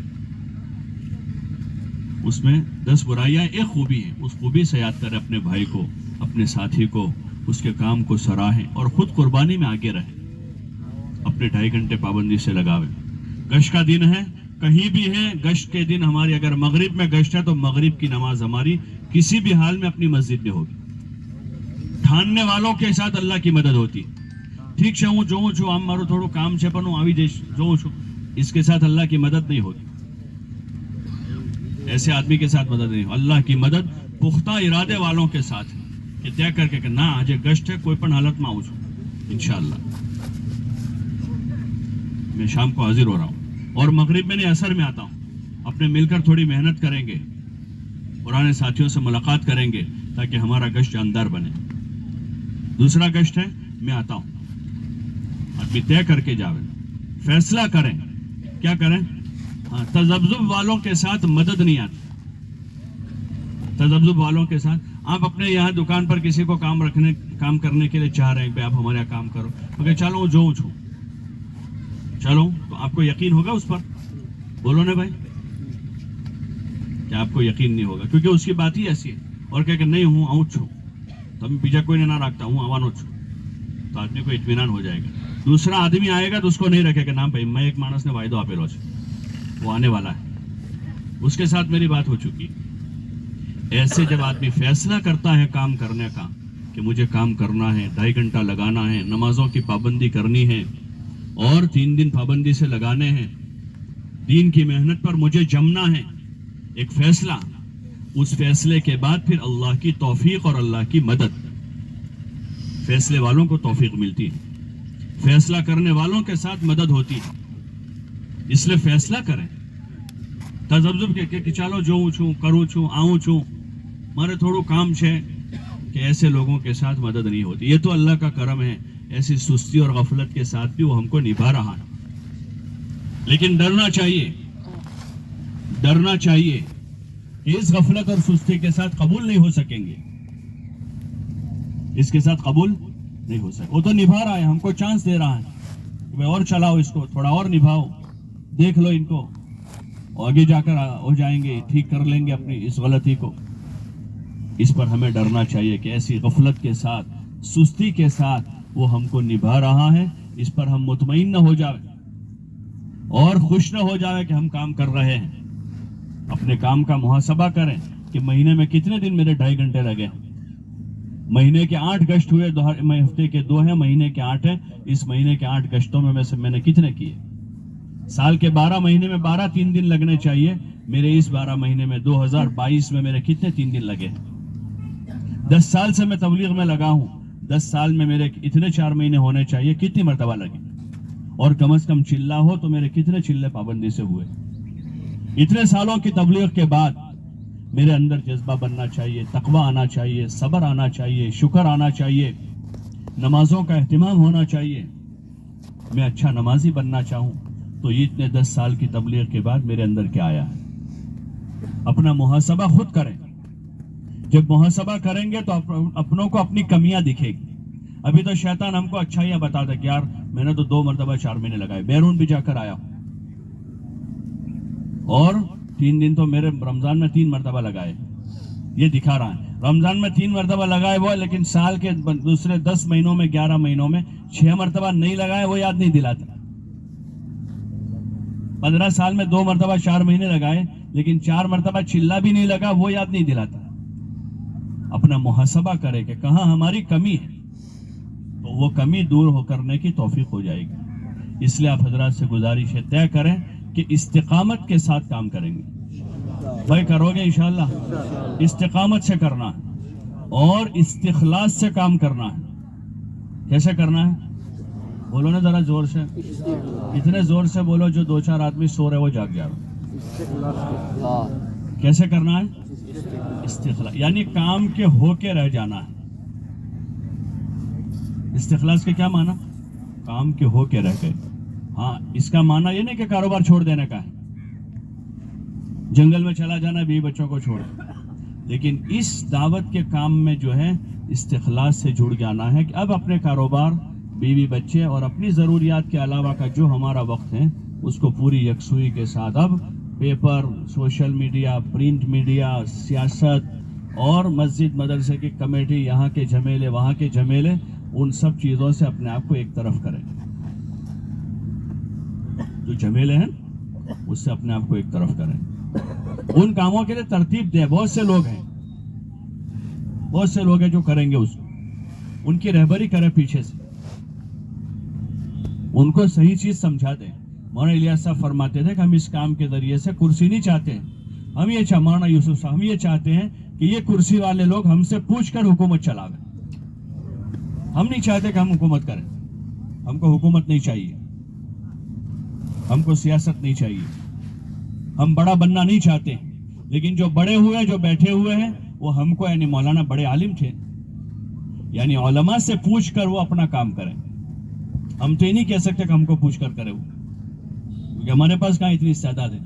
اس میں 10 برائیاں ایک خوبی ہے، اس خوبی سے یاد کریں. اپنے بھائی کو، اپنے ساتھی کو، اس کے کام کو سراہیں اور خود قربانی میں آگے رہیں. اپنے 2.5 گھنٹے پابندی سے لگاویں. گشت کا دن ہے، کہیں بھی ہے گشت کے دن ہماری، اگر مغرب میں گشت ہے تو مغرب کی نماز ہماری کسی بھی حال میں اپنی مسجد میں ہوگی. ٹھاننے والوں کے ساتھ اللہ کی مدد ہوتی ہے. ٹھیک سے ہوں جو ہوں ہم مارو تھوڑو کام سے پنوں آوی دیش جو ہوں، اس کے ساتھ اللہ کی مدد نہیں ہوتی. ایسے آدمی کے ساتھ مدد نہیں ہو. اللہ کی مدد پختہ ارادے والوں کے ساتھ ہے کہ طے کر کے کہ نہ آج گشت ہے، کوئی پن حالت میں آؤں چھو انشاءاللہ میں شام کو حاضر ہو رہا ہوں. اور مغرب میں نہیں عصر میں آتا ہوں. اپنے مل کر تھوڑی محنت کریں گے، پرانے ساتھیوں سے ملاقات کریں گے تاکہ ہمارا گشت جاندار بنے. دوسرا گشت ہے میں آتا ہوں. آدمی طے کر کے جاوے، فیصلہ کریں. کیا کریں؟ ہاں تذبذب والوں کے ساتھ مدد نہیں آتی. تذبذب والوں کے ساتھ آپ اپنے یہاں دکان پر کسی کو کام کرنے کے لیے چاہ رہے ہیں کہ آپ ہمارے یہاں کام کرو، مگر چلو جو چھو چلو، تو آپ کو یقین ہوگا اس پر؟ بولو نا بھائی، کیا آپ کو یقین نہیں ہوگا؟ کیونکہ اس کی بات ہی ایسی ہے. اور کہ نہیں ہوں آؤں چھو تو ہم بیجا کوئی نہ رکھتا ہوں آوانو چھو، تو آدمی کو اطمینان ہو جائے گا. دوسرا آدمی آئے گا تو اس کو نہیں رکھے گا نام بھائی میں ایک مانس نے وائدو آپ روز وہ آنے والا ہے، اس کے ساتھ میری بات ہو چکی. ایسے جب آدمی فیصلہ کرتا ہے کام کرنے کا کہ مجھے کام کرنا ہے، 2.5 گھنٹہ لگانا ہے، نمازوں کی پابندی کرنی ہے اور 3 دن پابندی سے لگانے ہیں، دین کی محنت پر مجھے جمنا ہے، ایک فیصلہ، اس فیصلے کے بعد پھر اللہ کی توفیق اور اللہ کی مدد، فیصلے والوں کو توفیق ملتی ہے، فیصلہ کرنے والوں کے ساتھ مدد ہوتی ہے، اس لیے فیصلہ کریں، تذبذب کے کہ چلو جو چھوں کروں چھوں آؤں چھوں مارے تھوڑو کام چھے، کہ ایسے لوگوں کے ساتھ مدد نہیں ہوتی، یہ تو اللہ کا کرم ہے، ایسی سستی اور غفلت کے ساتھ بھی وہ ہم کو نبھا رہا ہے، لیکن ڈرنا چاہیے کہ اس غفلت اور سستی کے ساتھ قبول نہیں ہو سکیں گے، اس کے ساتھ قبول نہیں ہو سکے، وہ تو نبھا رہا ہے، ہم کو چانس دے رہا ہے کہ اور چلاؤ اس کو، تھوڑا اور نبھاؤ، دیکھ لو ان کو، اور آگے جا کر ہو جائیں گے، ٹھیک کر لیں گے اپنی اس غلطی کو، اس پر ہمیں ڈرنا چاہیے کہ ایسی غفلت کے ساتھ، سستی کے ساتھ وہ ہم کو نبھا رہا ہے، اس پر ہم مطمئن نہ ہو جائے اور خوش نہ ہو جائے کہ ہم کام کر رہے ہیں، اپنے کام کا محاسبہ کریں کہ مہینے میں کتنے دن میرے 2.5 گھنٹے لگے، مہینے کے 8 گشت ہوئے، ہفتے کے 2 ہیں، مہینے کے 8 ہیں، اس مہینے کے 8 گشتوں میں نے کتنے کیے، سال کے 12 مہینے میں 12 3 دن لگنے چاہیے، میرے اس 12 مہینے میں 2022 میں میرے کتنے 3 دن لگے، 10 سال سے میں تبلیغ میں لگا ہوں، 10 سال میں میرے اتنے 4 مہینے ہونے چاہیے، کتنی مرتبہ لگے، اور کم از کم چلہ ہو تو میرے کتنے چلے پابندی سے ہوئے، اتنے سالوں کی تبلیغ کے بعد میرے اندر جذبہ بننا چاہیے، تقوی آنا چاہیے، صبر آنا چاہیے، شکر آنا چاہیے، نمازوں کا اہتمام ہونا چاہیے، میں اچھا نمازی بننا چاہوں تو یہ اتنے 10 سال کی تبلیغ کے بعد میرے اندر کیا آیا ہے، اپنا محاسبہ خود کریں، جب محاسبہ کریں گے تو اپنوں کو اپنی کمیاں دکھے گی، ابھی تو شیطان ہم کو اچھائیاں بتاتا کہ یار میں نے تو 2 مرتبہ 4 مہینے لگائے، بیرون بھی جا کر آیا ہوں، اور 3 دن تو میرے رمضان میں 3 مرتبہ لگائے، یہ دکھا رہا ہے، رمضان میں 3 مرتبہ لگائے وہ، لیکن سال کے دوسرے 10 مہینوں میں 11 مہینوں میں 6 مرتبہ نہیں لگائے، وہ یاد نہیں دلاتا، 15 سال میں 2 مرتبہ 4 مہینے لگائے، لیکن 4 مرتبہ چلہ بھی نہیں لگا، وہ یاد نہیں دلاتا، اپنا محاسبہ کرے کہ کہاں ہماری کمی ہے، تو وہ کمی دور ہو کرنے کی توفیق ہو جائے گی، اس لیے آپ حضرات سے گزارش ہے طے کریں کہ استقامت کے ساتھ کام کریں گے، بھائی کرو گے انشاءاللہ، استقامت سے کرنا ہے اور استخلاص سے کام کرنا ہے، کیسے کرنا ہے بولو نا ذرا زور سے، اتنے زور سے بولو جو 2-4 آدمی سو رہے وہ جاگ جا رہا، کیسے کرنا ہے استخلاص، یعنی کام کے ہو کے رہ جانا ہے، استخلاص کے کیا معنی، کام کے ہو کے رہ گئے، ہاں اس کا معنی یہ نہیں کہ کاروبار چھوڑ دینے کا ہے، جنگل میں چلا جانا بیوی بچوں کو چھوڑ، لیکن اس دعوت کے کام میں جو ہے استخلاص سے جڑ جانا ہے کہ اب اپنے کاروبار، بیوی بچے اور اپنی ضروریات کے علاوہ کا جو ہمارا وقت ہے اس کو پوری یکسوئی کے ساتھ اب paper, social media, print media, سیاست اور مسجد مدرسے کی کمیٹی، یہاں کے جھمیلے وہاں کے جھمیلے، ان سب چیزوں سے اپنے آپ کو ایک طرف کریں، جو جھمیلے ہیں اس سے اپنے آپ کو ایک طرف کریں، ان کاموں کے لیے ترتیب دیں، بہت سے لوگ ہیں جو کریں گے اس کو، ان کی رہبری کریں پیچھے سے، ان کو صحیح چیز سمجھا دیں، مولانا الیاس صاحب فرماتے تھے کہ ہم اس کام کے ذریعے سے کرسی نہیں چاہتے ہیں، مولانا یوسف صاحب ہم یہ چاہتے ہیں کہ یہ کرسی والے لوگ ہم سے پوچھ کر حکومت چلاویں، ہم نہیں چاہتے کہ ہم حکومت کریں، ہم کو حکومت نہیں چاہیے، ہم کو سیاست نہیں چاہیے، ہم بڑا بننا نہیں چاہتے، لیکن جو بڑے ہوئے جو بیٹھے ہوئے ہیں وہ ہم کو، یعنی مولانا بڑے عالم تھے، یعنی علماء سے پوچھ کر وہ اپنا کام کریں، ہم تو یہ نہیں کہہ سکتے کہ ہم کو پوچھ کر کرے وہ، کیونکہ ہمارے پاس کہاں اتنی استعداد ہے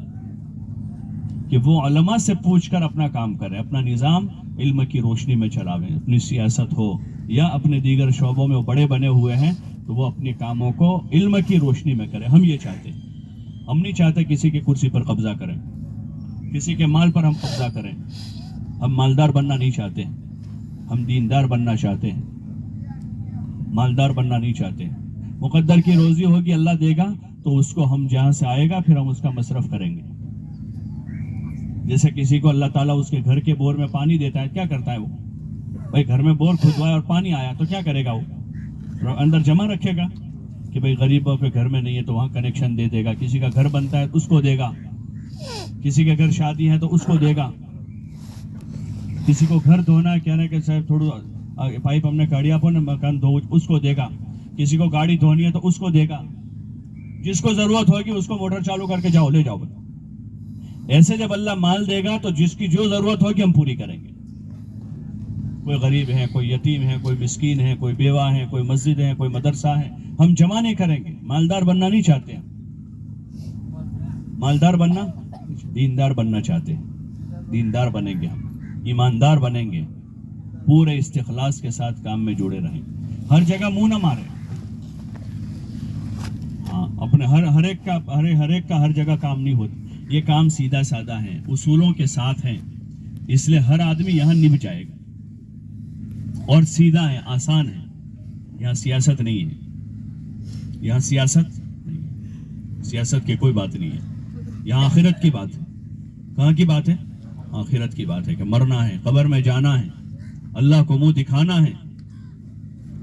کہ وہ علماء سے پوچھ کر اپنا کام کرے، اپنا نظام علم کی روشنی میں چلاویں، اپنی سیاست ہو یا اپنے دیگر شعبوں میں وہ بڑے بنے ہوئے ہیں تو وہ اپنے کاموں کو علم کی روشنی میں کریں، ہم یہ چاہتے ہیں، ہم نہیں چاہتے کسی کی کرسی پر قبضہ کریں، کسی کے مال پر ہم قبضہ کریں، ہم مالدار بننا نہیں چاہتے، ہم دیندار بننا چاہتے ہیں، مالدار بننا نہیں چاہتے، مقدر کی روزی ہوگی اللہ دے گا تو اس کو ہم جہاں سے آئے گا پھر ہم اس کا مصرف کریں گے، جیسے کسی کو اللہ تعالیٰ اس کے گھر کے بور میں پانی دیتا ہے کیا کرتا ہے وہ بھائی گھر میں بور کھدوایا اور پانی آیا تو کیا کرے گا وہ؟ اندر جمع رکھے گا کہ بھائی غریبوں کے گھر میں نہیں ہے تو وہاں کنیکشن دے دے گا، کسی کا گھر بنتا ہے اس کو دے گا، کسی کے گھر شادی ہے تو اس کو دے گا، کسی کو گھر دھونا ہے کہہ رہے کہ صاحب تھوڑا پائپ ہم نے کاڑیا پو مکان دھو، اس کو دے گا، کسی کو گاڑی دھونی ہے تو اس کو دے گا، جس کو ضرورت ہوگی اس کو موٹر چالو کر کے جاؤ لے جاؤ۔ ایسے جب اللہ مال دے گا تو جس کی جو ضرورت ہوگی ہم پوری کریں گے۔ کوئی غریب ہے، کوئی یتیم ہے، کوئی مسکین ہے، کوئی بیوہ ہے، کوئی مسجد ہے، کوئی مدرسہ ہے، ہم جمع نہیں کریں گے۔ مالدار بننا نہیں چاہتے ہیں، مالدار بننا، دیندار بننا چاہتے ہیں، دیندار بنیں گے، ہم ایماندار بنیں گے، پورے استخلاص کے ساتھ کام میں جڑے رہیں، ہر جگہ منہ نہ مارے۔ ہاں، اپنے ہر ایک کا ہر جگہ کام نہیں ہوتا، یہ کام سیدھا سادہ ہے، اصولوں کے ساتھ ہے، اس لیے ہر آدمی یہاں نبھ جائے گا، اور سیدھا ہے، آسان ہے، یہاں سیاست نہیں ہے، یہاں سیاست نہیں، سیاست کی کوئی بات نہیں ہے، یہاں آخرت کی بات ہے۔ کہاں کی بات ہے؟ آخرت کی بات ہے کہ مرنا ہے، قبر میں جانا ہے، اللہ کو منہ دکھانا ہے،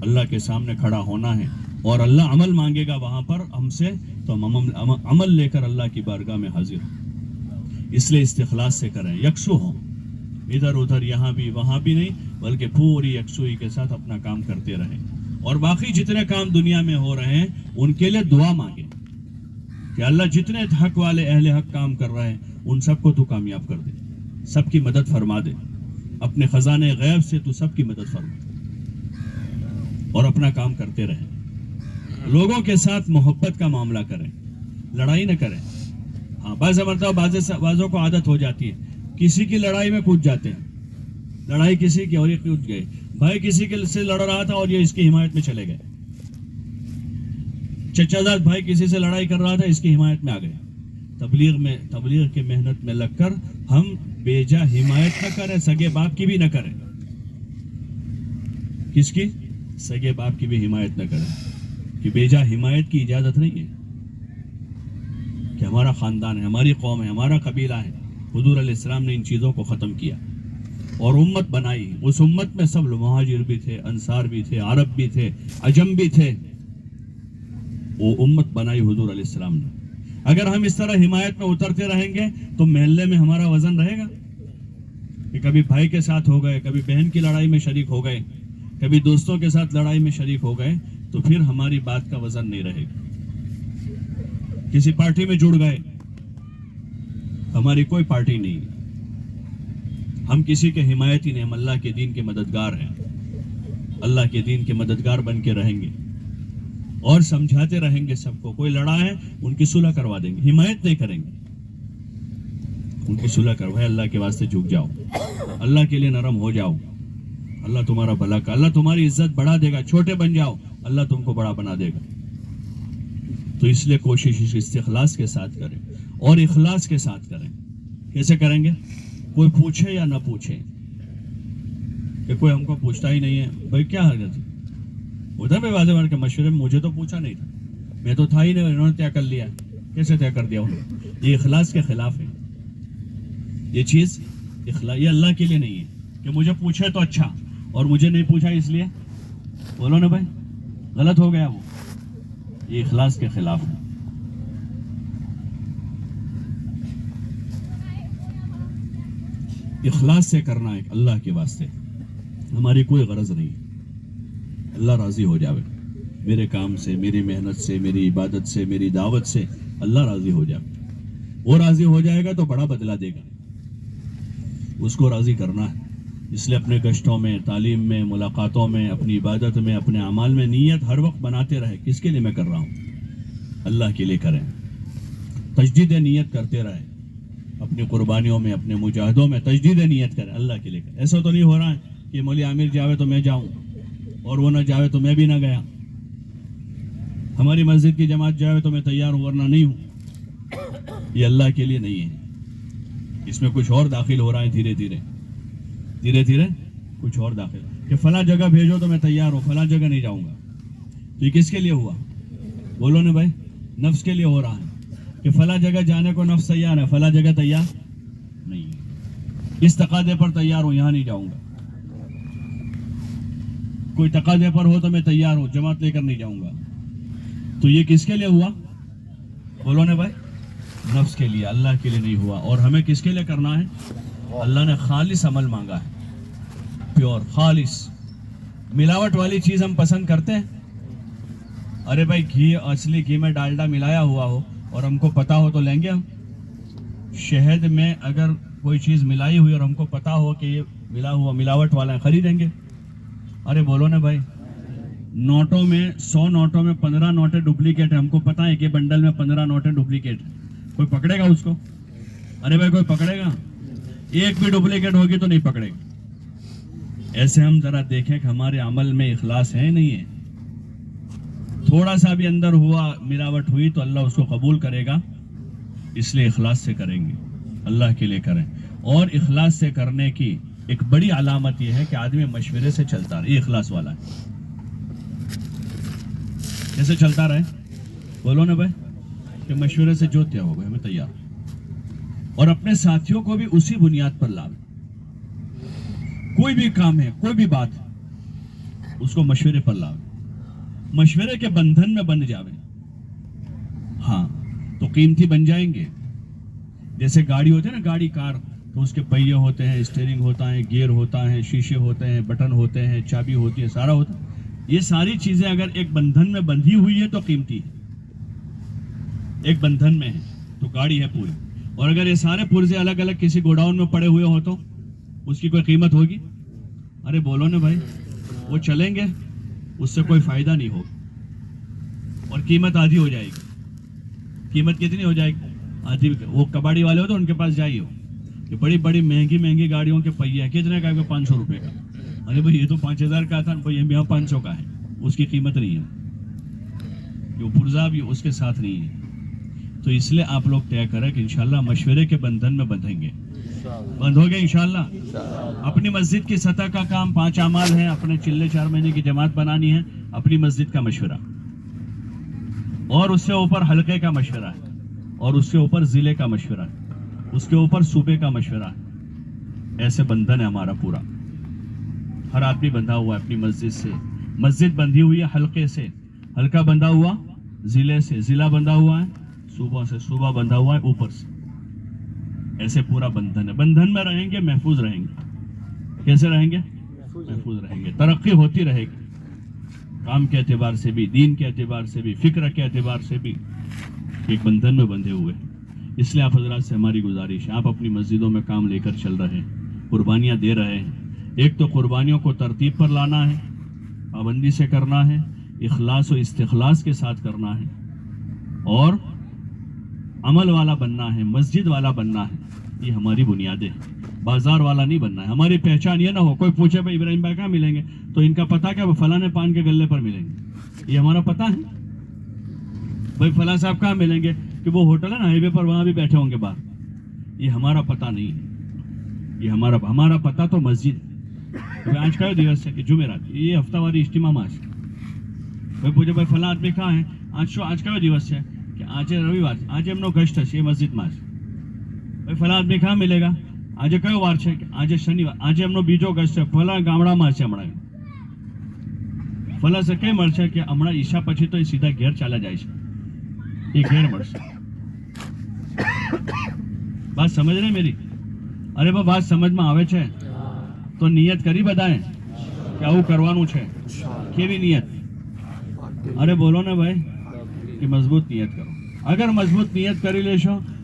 اللہ کے سامنے کھڑا ہونا ہے، اور اللہ عمل مانگے گا وہاں پر ہم سے، تو ہم عمل لے کر اللہ کی بارگاہ میں حاضر ہوں۔ اس لیے استخلاص سے کریں، یکسو ہوں، ادھر ادھر یہاں بھی وہاں بھی نہیں، بلکہ پوری یکسوئی کے ساتھ اپنا کام کرتے رہیں، اور باقی جتنے کام دنیا میں ہو رہے ہیں ان کے لیے دعا مانگیں کہ اللہ جتنے حق والے اہل حق کام کر رہے ہیں ان سب کو تو کامیاب کر دے، سب کی مدد فرما دے، اپنے خزانے غیب سے تو سب کی مدد فرما دے، اور اپنا کام کرتے رہیں۔ لوگوں کے ساتھ محبت کا معاملہ کریں، لڑائی نہ کریں۔ ہاں، بعض مرتبہ بعضوں کو عادت ہو جاتی ہے، کسی کی لڑائی میں کود جاتے ہیں، لڑائی کسی کی اور یہ کود گئے، بھائی کسی کے سے لڑ رہا تھا اور یہ اس کی حمایت میں چلے گئے، چچا زاد بھائی کسی سے لڑائی کر رہا تھا اس کی حمایت میں آ گئے۔ تبلیغ کی محنت میں لگ کر ہم بیجا حمایت نہ کریں، سگے باپ کی بھی نہ کریں۔ کس کی؟ سگے باپ کی بھی حمایت نہ کریں، کہ بیجا حمایت کی اجازت نہیں ہے، کہ ہمارا خاندان ہے، ہماری قوم ہے، ہمارا قبیلہ ہے۔ حضور علیہ السلام نے ان چیزوں کو ختم کیا اور امت بنائی، اس امت میں سب لوگ مہاجر بھی تھے، انصار بھی تھے، عرب بھی تھے، عجم بھی تھے، وہ امت بنائی حضور علیہ السلام نے۔ اگر ہم اس طرح حمایت میں اترتے رہیں گے تو محلے میں ہمارا وزن رہے گا، کہ کبھی بھائی کے ساتھ ہو گئے، کبھی بہن کی لڑائی میں شریک ہو گئے، کبھی دوستوں کے ساتھ لڑائی میں شریک ہو گئے، تو پھر ہماری بات کا وزن نہیں رہے گا۔ کسی پارٹی میں جڑ گئے، ہماری کوئی پارٹی نہیں، ہم کسی کے حمایتی نہیں، ہم اللہ کے دین کے مددگار ہیں، اللہ کے دین کے مددگار بن کے رہیں گے، اور سمجھاتے رہیں گے سب کو، کوئی لڑا ہے ان کی صلح کروا دیں گے، حمایت نہیں کریں گے، ان کی صلح کروائے، اللہ کے واسطے جھک جاؤ، اللہ کے لیے نرم ہو جاؤ، اللہ تمہارا بھلا کا، اللہ تمہاری عزت بڑھا دے گا، چھوٹے بن جاؤ اللہ تم کو بڑا بنا دے گا۔ تو اس لیے کوشش استخلاص کے ساتھ کریں اور اخلاص کے ساتھ کریں۔ کیسے کریں گے؟ کوئی پوچھے یا نہ پوچھے، کہ کوئی ہم کو پوچھتا ہی نہیں ہے، بھائی کیا حرکت ہے ادھر پہ واضح کے مشورے میں مجھے تو پوچھا نہیں تھا، میں تو تھا ہی نہیں، انہوں نے طے کر لیا، کیسے طے کر دیا انہوں نے؟ یہ اخلاص کے خلاف ہے، یہ چیز یہ اللہ کے لیے نہیں ہے کہ مجھے پوچھے تو اچھا اور مجھے نہیں پوچھا اس لیے بولو نا بھائی غلط ہو گیا، وہ یہ اخلاص کے خلاف ہے۔ اخلاص سے کرنا ہے اللہ کے واسطے، ہماری کوئی غرض نہیں، اللہ راضی ہو جاوے میرے کام سے، میری محنت سے، میری عبادت سے، میری دعوت سے، اللہ راضی ہو جاوے، وہ راضی ہو جائے گا تو بڑا بدلہ دے گا، اس کو راضی کرنا ہے۔ اس لیے اپنے گشتوں میں، تعلیم میں، ملاقاتوں میں، اپنی عبادت میں، اپنے اعمال میں نیت ہر وقت بناتے رہے، کس کے لیے میں کر رہا ہوں؟ اللہ کے لیے کریں، تجدید نیت کرتے رہے، اپنی قربانیوں میں، اپنے مجاہدوں میں تجدید نیت کریں، اللہ کے لیے کریں۔ ایسا تو نہیں ہو رہا ہے کہ مولوی عامر جاوے تو میں جاؤں اور وہ نہ جاوے تو میں بھی نہ گیا، ہماری مسجد کی جماعت جاوے تو میں تیار ہوں ورنہ نہیں ہوں، یہ اللہ کے لیے نہیں ہے، اس میں کچھ اور داخل ہو رہا ہے، دھیرے دھیرے کچھ اور داخل، کہ فلاں جگہ بھیجو تو میں تیار ہوں، فلاں جگہ نہیں جاؤں گا، تو یہ کس کے لیے ہوا؟ بولو نا بھائی، نفس کے لیے ہو رہا ہے، کہ فلاں جگہ جانے کو نفس تیار ہے، فلاں جگہ تیار نہیں ہے، اس تقاضے پر تیار ہوں، یہاں نہیں جاؤں گا، کوئی تقاضے پر ہو تو میں تیار ہوں, جماعت لے کر نہیں جاؤں گا. تو یہ کس کے لیے ہوا؟ بولو نا بھائی, نفس کے لیے, اللہ کے لیے نہیں ہوا. اور ہمیں کس کے لیے کرنا ہے؟ اللہ نے خالص عمل مانگا ہے, پیور خالص. ملاوٹ والی چیز ہم پسند کرتے ہیں؟ ارے بھائی گھی, اصلی گھی میں ڈالڈا ملایا ہوا ہو اور ہم کو پتا ہو تو لیں گے ہم؟ شہد میں اگر کوئی چیز ملائی ہوئی اور ہم کو پتا ہو کہ یہ ملا ہوا ملاوٹ والا ہے, خریدیں گے؟ ارے بولو نا بھائی. نوٹوں میں 100 نوٹوں میں 15 نوٹیں ڈپلیکیٹ ہیں, ہم کو پتا ہے کہ بنڈل میں 15 نوٹیں ڈپلیکیٹ ہیں, کوئی پکڑے گا اس کو؟ ارے بھائی کوئی پکڑے گا؟ ایک بھی ڈپلیکیٹ ہوگی تو نہیں پکڑے گا. ایسے ہم ذرا دیکھیں کہ ہمارے عمل میں اخلاص ہے نہیں ہے. تھوڑا سا بھی اندر ہوا, ملاوٹ ہوئی تو اللہ اس کو قبول کرے گا. اس لیے اخلاص سے کریں گے, اللہ کے لیے کریں. اور اخلاص سے کرنے کی ایک بڑی علامت یہ ہے کہ آدمی مشورے سے چلتا رہے. یہ اخلاص والا ہے. کیسے چلتا رہے؟ بولو نا بھائی, کہ مشورے سے جو کیا ہوگا ہمیں تیار, اور اپنے ساتھیوں کو بھی اسی بنیاد پر لاؤ. کوئی بھی کام ہے, کوئی بھی بات, اس کو مشورے پر لاؤ, مشورے کے بندھن میں بن جاوے. ہاں تو قیمتی بن جائیں گے. جیسے گاڑی ہوتے ہیں نا, گاڑی کار, تو اس کے پہیے ہوتے ہیں, اسٹیئرنگ ہوتا ہے, گیئر ہوتا ہے, شیشے ہوتے ہیں, بٹن ہوتے ہیں, چابی ہوتی ہے, سارا ہوتا ہے. یہ ساری چیزیں اگر ایک بندھن میں بندھی ہوئی ہے تو قیمتی ہے. ایک بندھن میں ہے تو گاڑی ہے پوری. اور اگر یہ سارے پرزے الگ الگ کسی گوڈاؤن میں پڑے ہوئے ہو تو اس کی کوئی قیمت ہوگی؟ ارے بولو نا بھائی, وہ چلیں گے, اس سے کوئی فائدہ نہیں ہوگا, اور قیمت آدھی ہو جائے گی. قیمت کتنی ہو جائے گی؟ آدھی. وہ کباڑی والے ہو تو ان کے پاس جائیے, کہ بڑی بڑی مہنگی گاڑیوں کے پہیے ہیں, کتنے کا؟ 500 روپے کا. ارے بھائی یہ تو 5000 کا تھا, یہ 500 کا ہے, اس کی قیمت نہیں ہے. جو پرزا بھی اس کے ساتھ نہیں ہے. تو اس لیے آپ لوگ طے کریں کہ انشاءاللہ مشورے کے بندھن میں بندھیں گے. بند ہو گئے انشاءاللہ. اپنی مسجد کی سطح کا کام 5 اعمال ہیں. اپنے چلے 4 مہینے کی جماعت بنانی ہے, اپنی مسجد کا مشورہ, اور اس سے اوپر حلقے کا مشورہ ہے, اور اس سے اوپر ضلع کا مشورہ ہے, اس کے اوپر صوبے کا مشورہ ہے. ایسے بندھن ہے ہمارا پورا. ہر آدمی بندھا ہوا ہے اپنی مسجد سے. مسجد بندھی ہوئی ہے حلقے سے, حلقہ بندھا ہوا ضلع سے, ضلع بندھا ہوا ہے صوبہ سے, صوبہ بندھا ہوا ہے اوپر سے. ایسے پورا بندھن ہے. بندھن میں رہیں گے, محفوظ رہیں گے. کیسے رہیں گے؟ محفوظ رہیں گے. ترقی ہوتی رہے گی, کام کے اعتبار سے بھی, دین کے اعتبار سے بھی, فکر کے اعتبار سے بھی. ایک بندھن میں بندھے ہوئے. اس لیے آپ حضرات سے ہماری گزارش ہے, آپ اپنی مسجدوں میں کام لے کر چل رہے ہیں, قربانیاں دے رہے ہیں. ایک تو قربانیوں کو ترتیب پر لانا ہے, پابندی سے کرنا ہے, اخلاص و استخلاص کے ساتھ کرنا ہے, اور عمل والا بننا ہے, مسجد والا بننا ہے. یہ ہماری بنیادیں ہیں, بازار والا نہیں بننا ہے. ہماری پہچان یہ نہ ہو کوئی پوچھے بھائی ابراہیم بھائی کہاں ملیں گے, تو ان کا پتہ کیا؟ وہ فلاں پان کے گلے پر ملیں گے. یہ ہمارا پتہ ہے بھائی فلاں صاحب کہاں ملیں گے, کہ وہ ہوٹل ہے نا ہائی وے پر, وہاں بھی بیٹھے ہوں گے باہر. یہ ہمارا پتہ نہیں ہے. یہ ہمارا پتہ تو مسجد ہے. آج کا دیوس ہے کہ جمعرات, یہ ہفتہ واری اجتماع آج. بھائی پوچھے بھائی فلاں آدمی کہاں ہے, آج کا دیوس ہے کہ آج رویوار, آج ہم گشت ہے یہ مسجد میں. بھائی فلاں آدمی کہاں ملے گا, آج کયો વાર છે, آج શનિવાર, આજે એમનો બીજો ગસ્ટ છે, ફલા ગામડામાં છે હમણાં. ફલા છે કઈ મળશે કે હમણાં ઈશા પછી તો એ સીધા ઘેર ચાલ્યા જાય છે, એ ઘેર મળશે. વાત સમજ રહી મેરી? અરે બા વાત સમજમાં આવે છે તો નિયત કરી બધાએ કે આવું કરવાનું છે. કેવી નિયત? અરે બોલો ને ભાઈ કે મજબૂત નિયત કરો. અગર મજબૂત નિયત કરી લેશો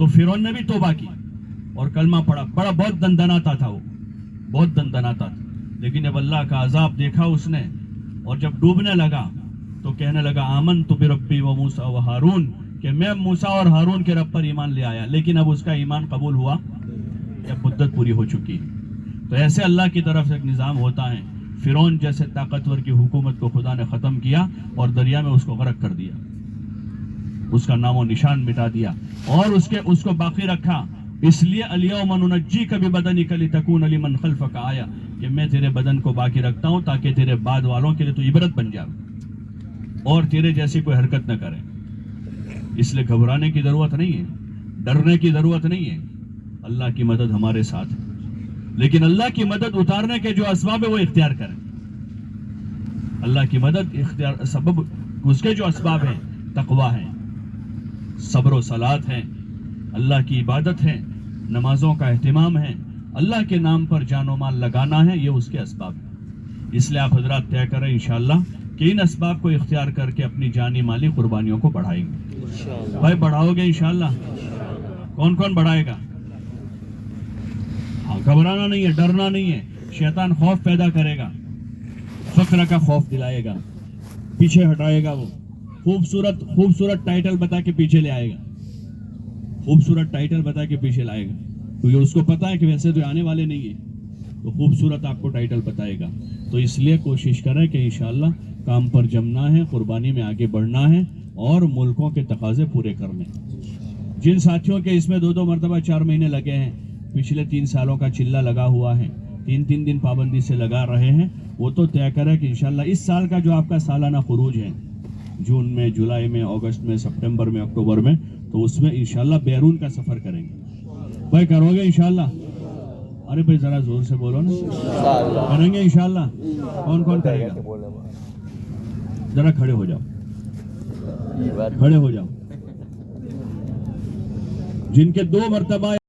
تو فرعون نے بھی توبہ کی اور کلمہ پڑھا. بڑا بہت دندناتا تھا وہ, بہت دندناتا تھا, لیکن جب اللہ کا عذاب دیکھا اس نے اور جب ڈوبنے لگا تو کہنے لگا آمنت بربی و موسیٰ و ہارون, کہ میں موسیٰ اور ہارون کے رب پر ایمان لے آیا. لیکن اب اس کا ایمان قبول ہوا جب مدت پوری ہو چکی. تو ایسے اللہ کی طرف سے ایک نظام ہوتا ہے. فرعون جیسے طاقتور کی حکومت کو خدا نے ختم کیا اور دریا میں اس کو غرق کر دیا, اس کا نام و نشان مٹا دیا اور اس کو باقی رکھا. اس لیے الیوم ننجیک ببدنک لتکون لمن خلفک آیا, کہ میں تیرے بدن کو باقی رکھتا ہوں تاکہ تیرے بعد والوں کے لیے تو عبرت بن جائے اور تیرے جیسی کوئی حرکت نہ کرے. اس لیے گھبرانے کی ضرورت نہیں ہے, ڈرنے کی ضرورت نہیں ہے. اللہ کی مدد ہمارے ساتھ ہے, لیکن اللہ کی مدد اتارنے کے جو اسباب ہے وہ اختیار کریں. اللہ کی مدد اختیار سبب اس کے جو اسباب ہیں تقوی ہے, صبر و صلات ہے, اللہ کی عبادت ہے, نمازوں کا اہتمام ہے, اللہ کے نام پر جان و مال لگانا ہے, یہ اس کے اسباب ہیں. اس لیے آپ حضرات طے کریں انشاءاللہ کہ ان اسباب کو اختیار کر کے اپنی جانی مالی قربانیوں کو بڑھائیں گے. بھائی بڑھاؤ گے انشاءاللہ؟ کون کون بڑھائے گا؟ ہاں, گھبرانا نہیں ہے, ڈرنا نہیں ہے. شیطان خوف پیدا کرے گا, فقر کا خوف دلائے گا, پیچھے ہٹائے گا. وہ خوبصورت ٹائٹل بتا کے پیچھے لے آئے گا, خوبصورت ٹائٹل بتا کے پیچھے لائے گا, کیونکہ اس کو پتا ہے کہ ویسے تو آنے والے نہیں ہیں, تو خوبصورت آپ کو ٹائٹل بتائے گا. تو اس لیے کوشش کریں کہ انشاءاللہ کام پر جمنا ہے, قربانی میں آگے بڑھنا ہے اور ملکوں کے تقاضے پورے کرنے. جن ساتھیوں کے اس میں 2 مرتبہ 4 مہینے لگے ہیں, پچھلے 3 سالوں کا چلہ لگا ہوا ہے, 3 دن پابندی سے لگا رہے ہیں, وہ تو طے کریں کہ انشاءاللہ اس سال کا جو آپ کا سالانہ خروج ہے, جون میں, جولائی میں, اگست میں, سپٹمبر میں, اکتوبر میں, تو اس میں انشاءاللہ بیرون کا سفر کریں گے. بھائی کرو گے انشاءاللہ؟ ارے بھائی ذرا زور سے بولو نا. کریں گے انشاءاللہ؟ کون کون کرے گا؟ ذرا کھڑے ہو جاؤ, کھڑے ہو جاؤ. جن کے 2 مرتبہ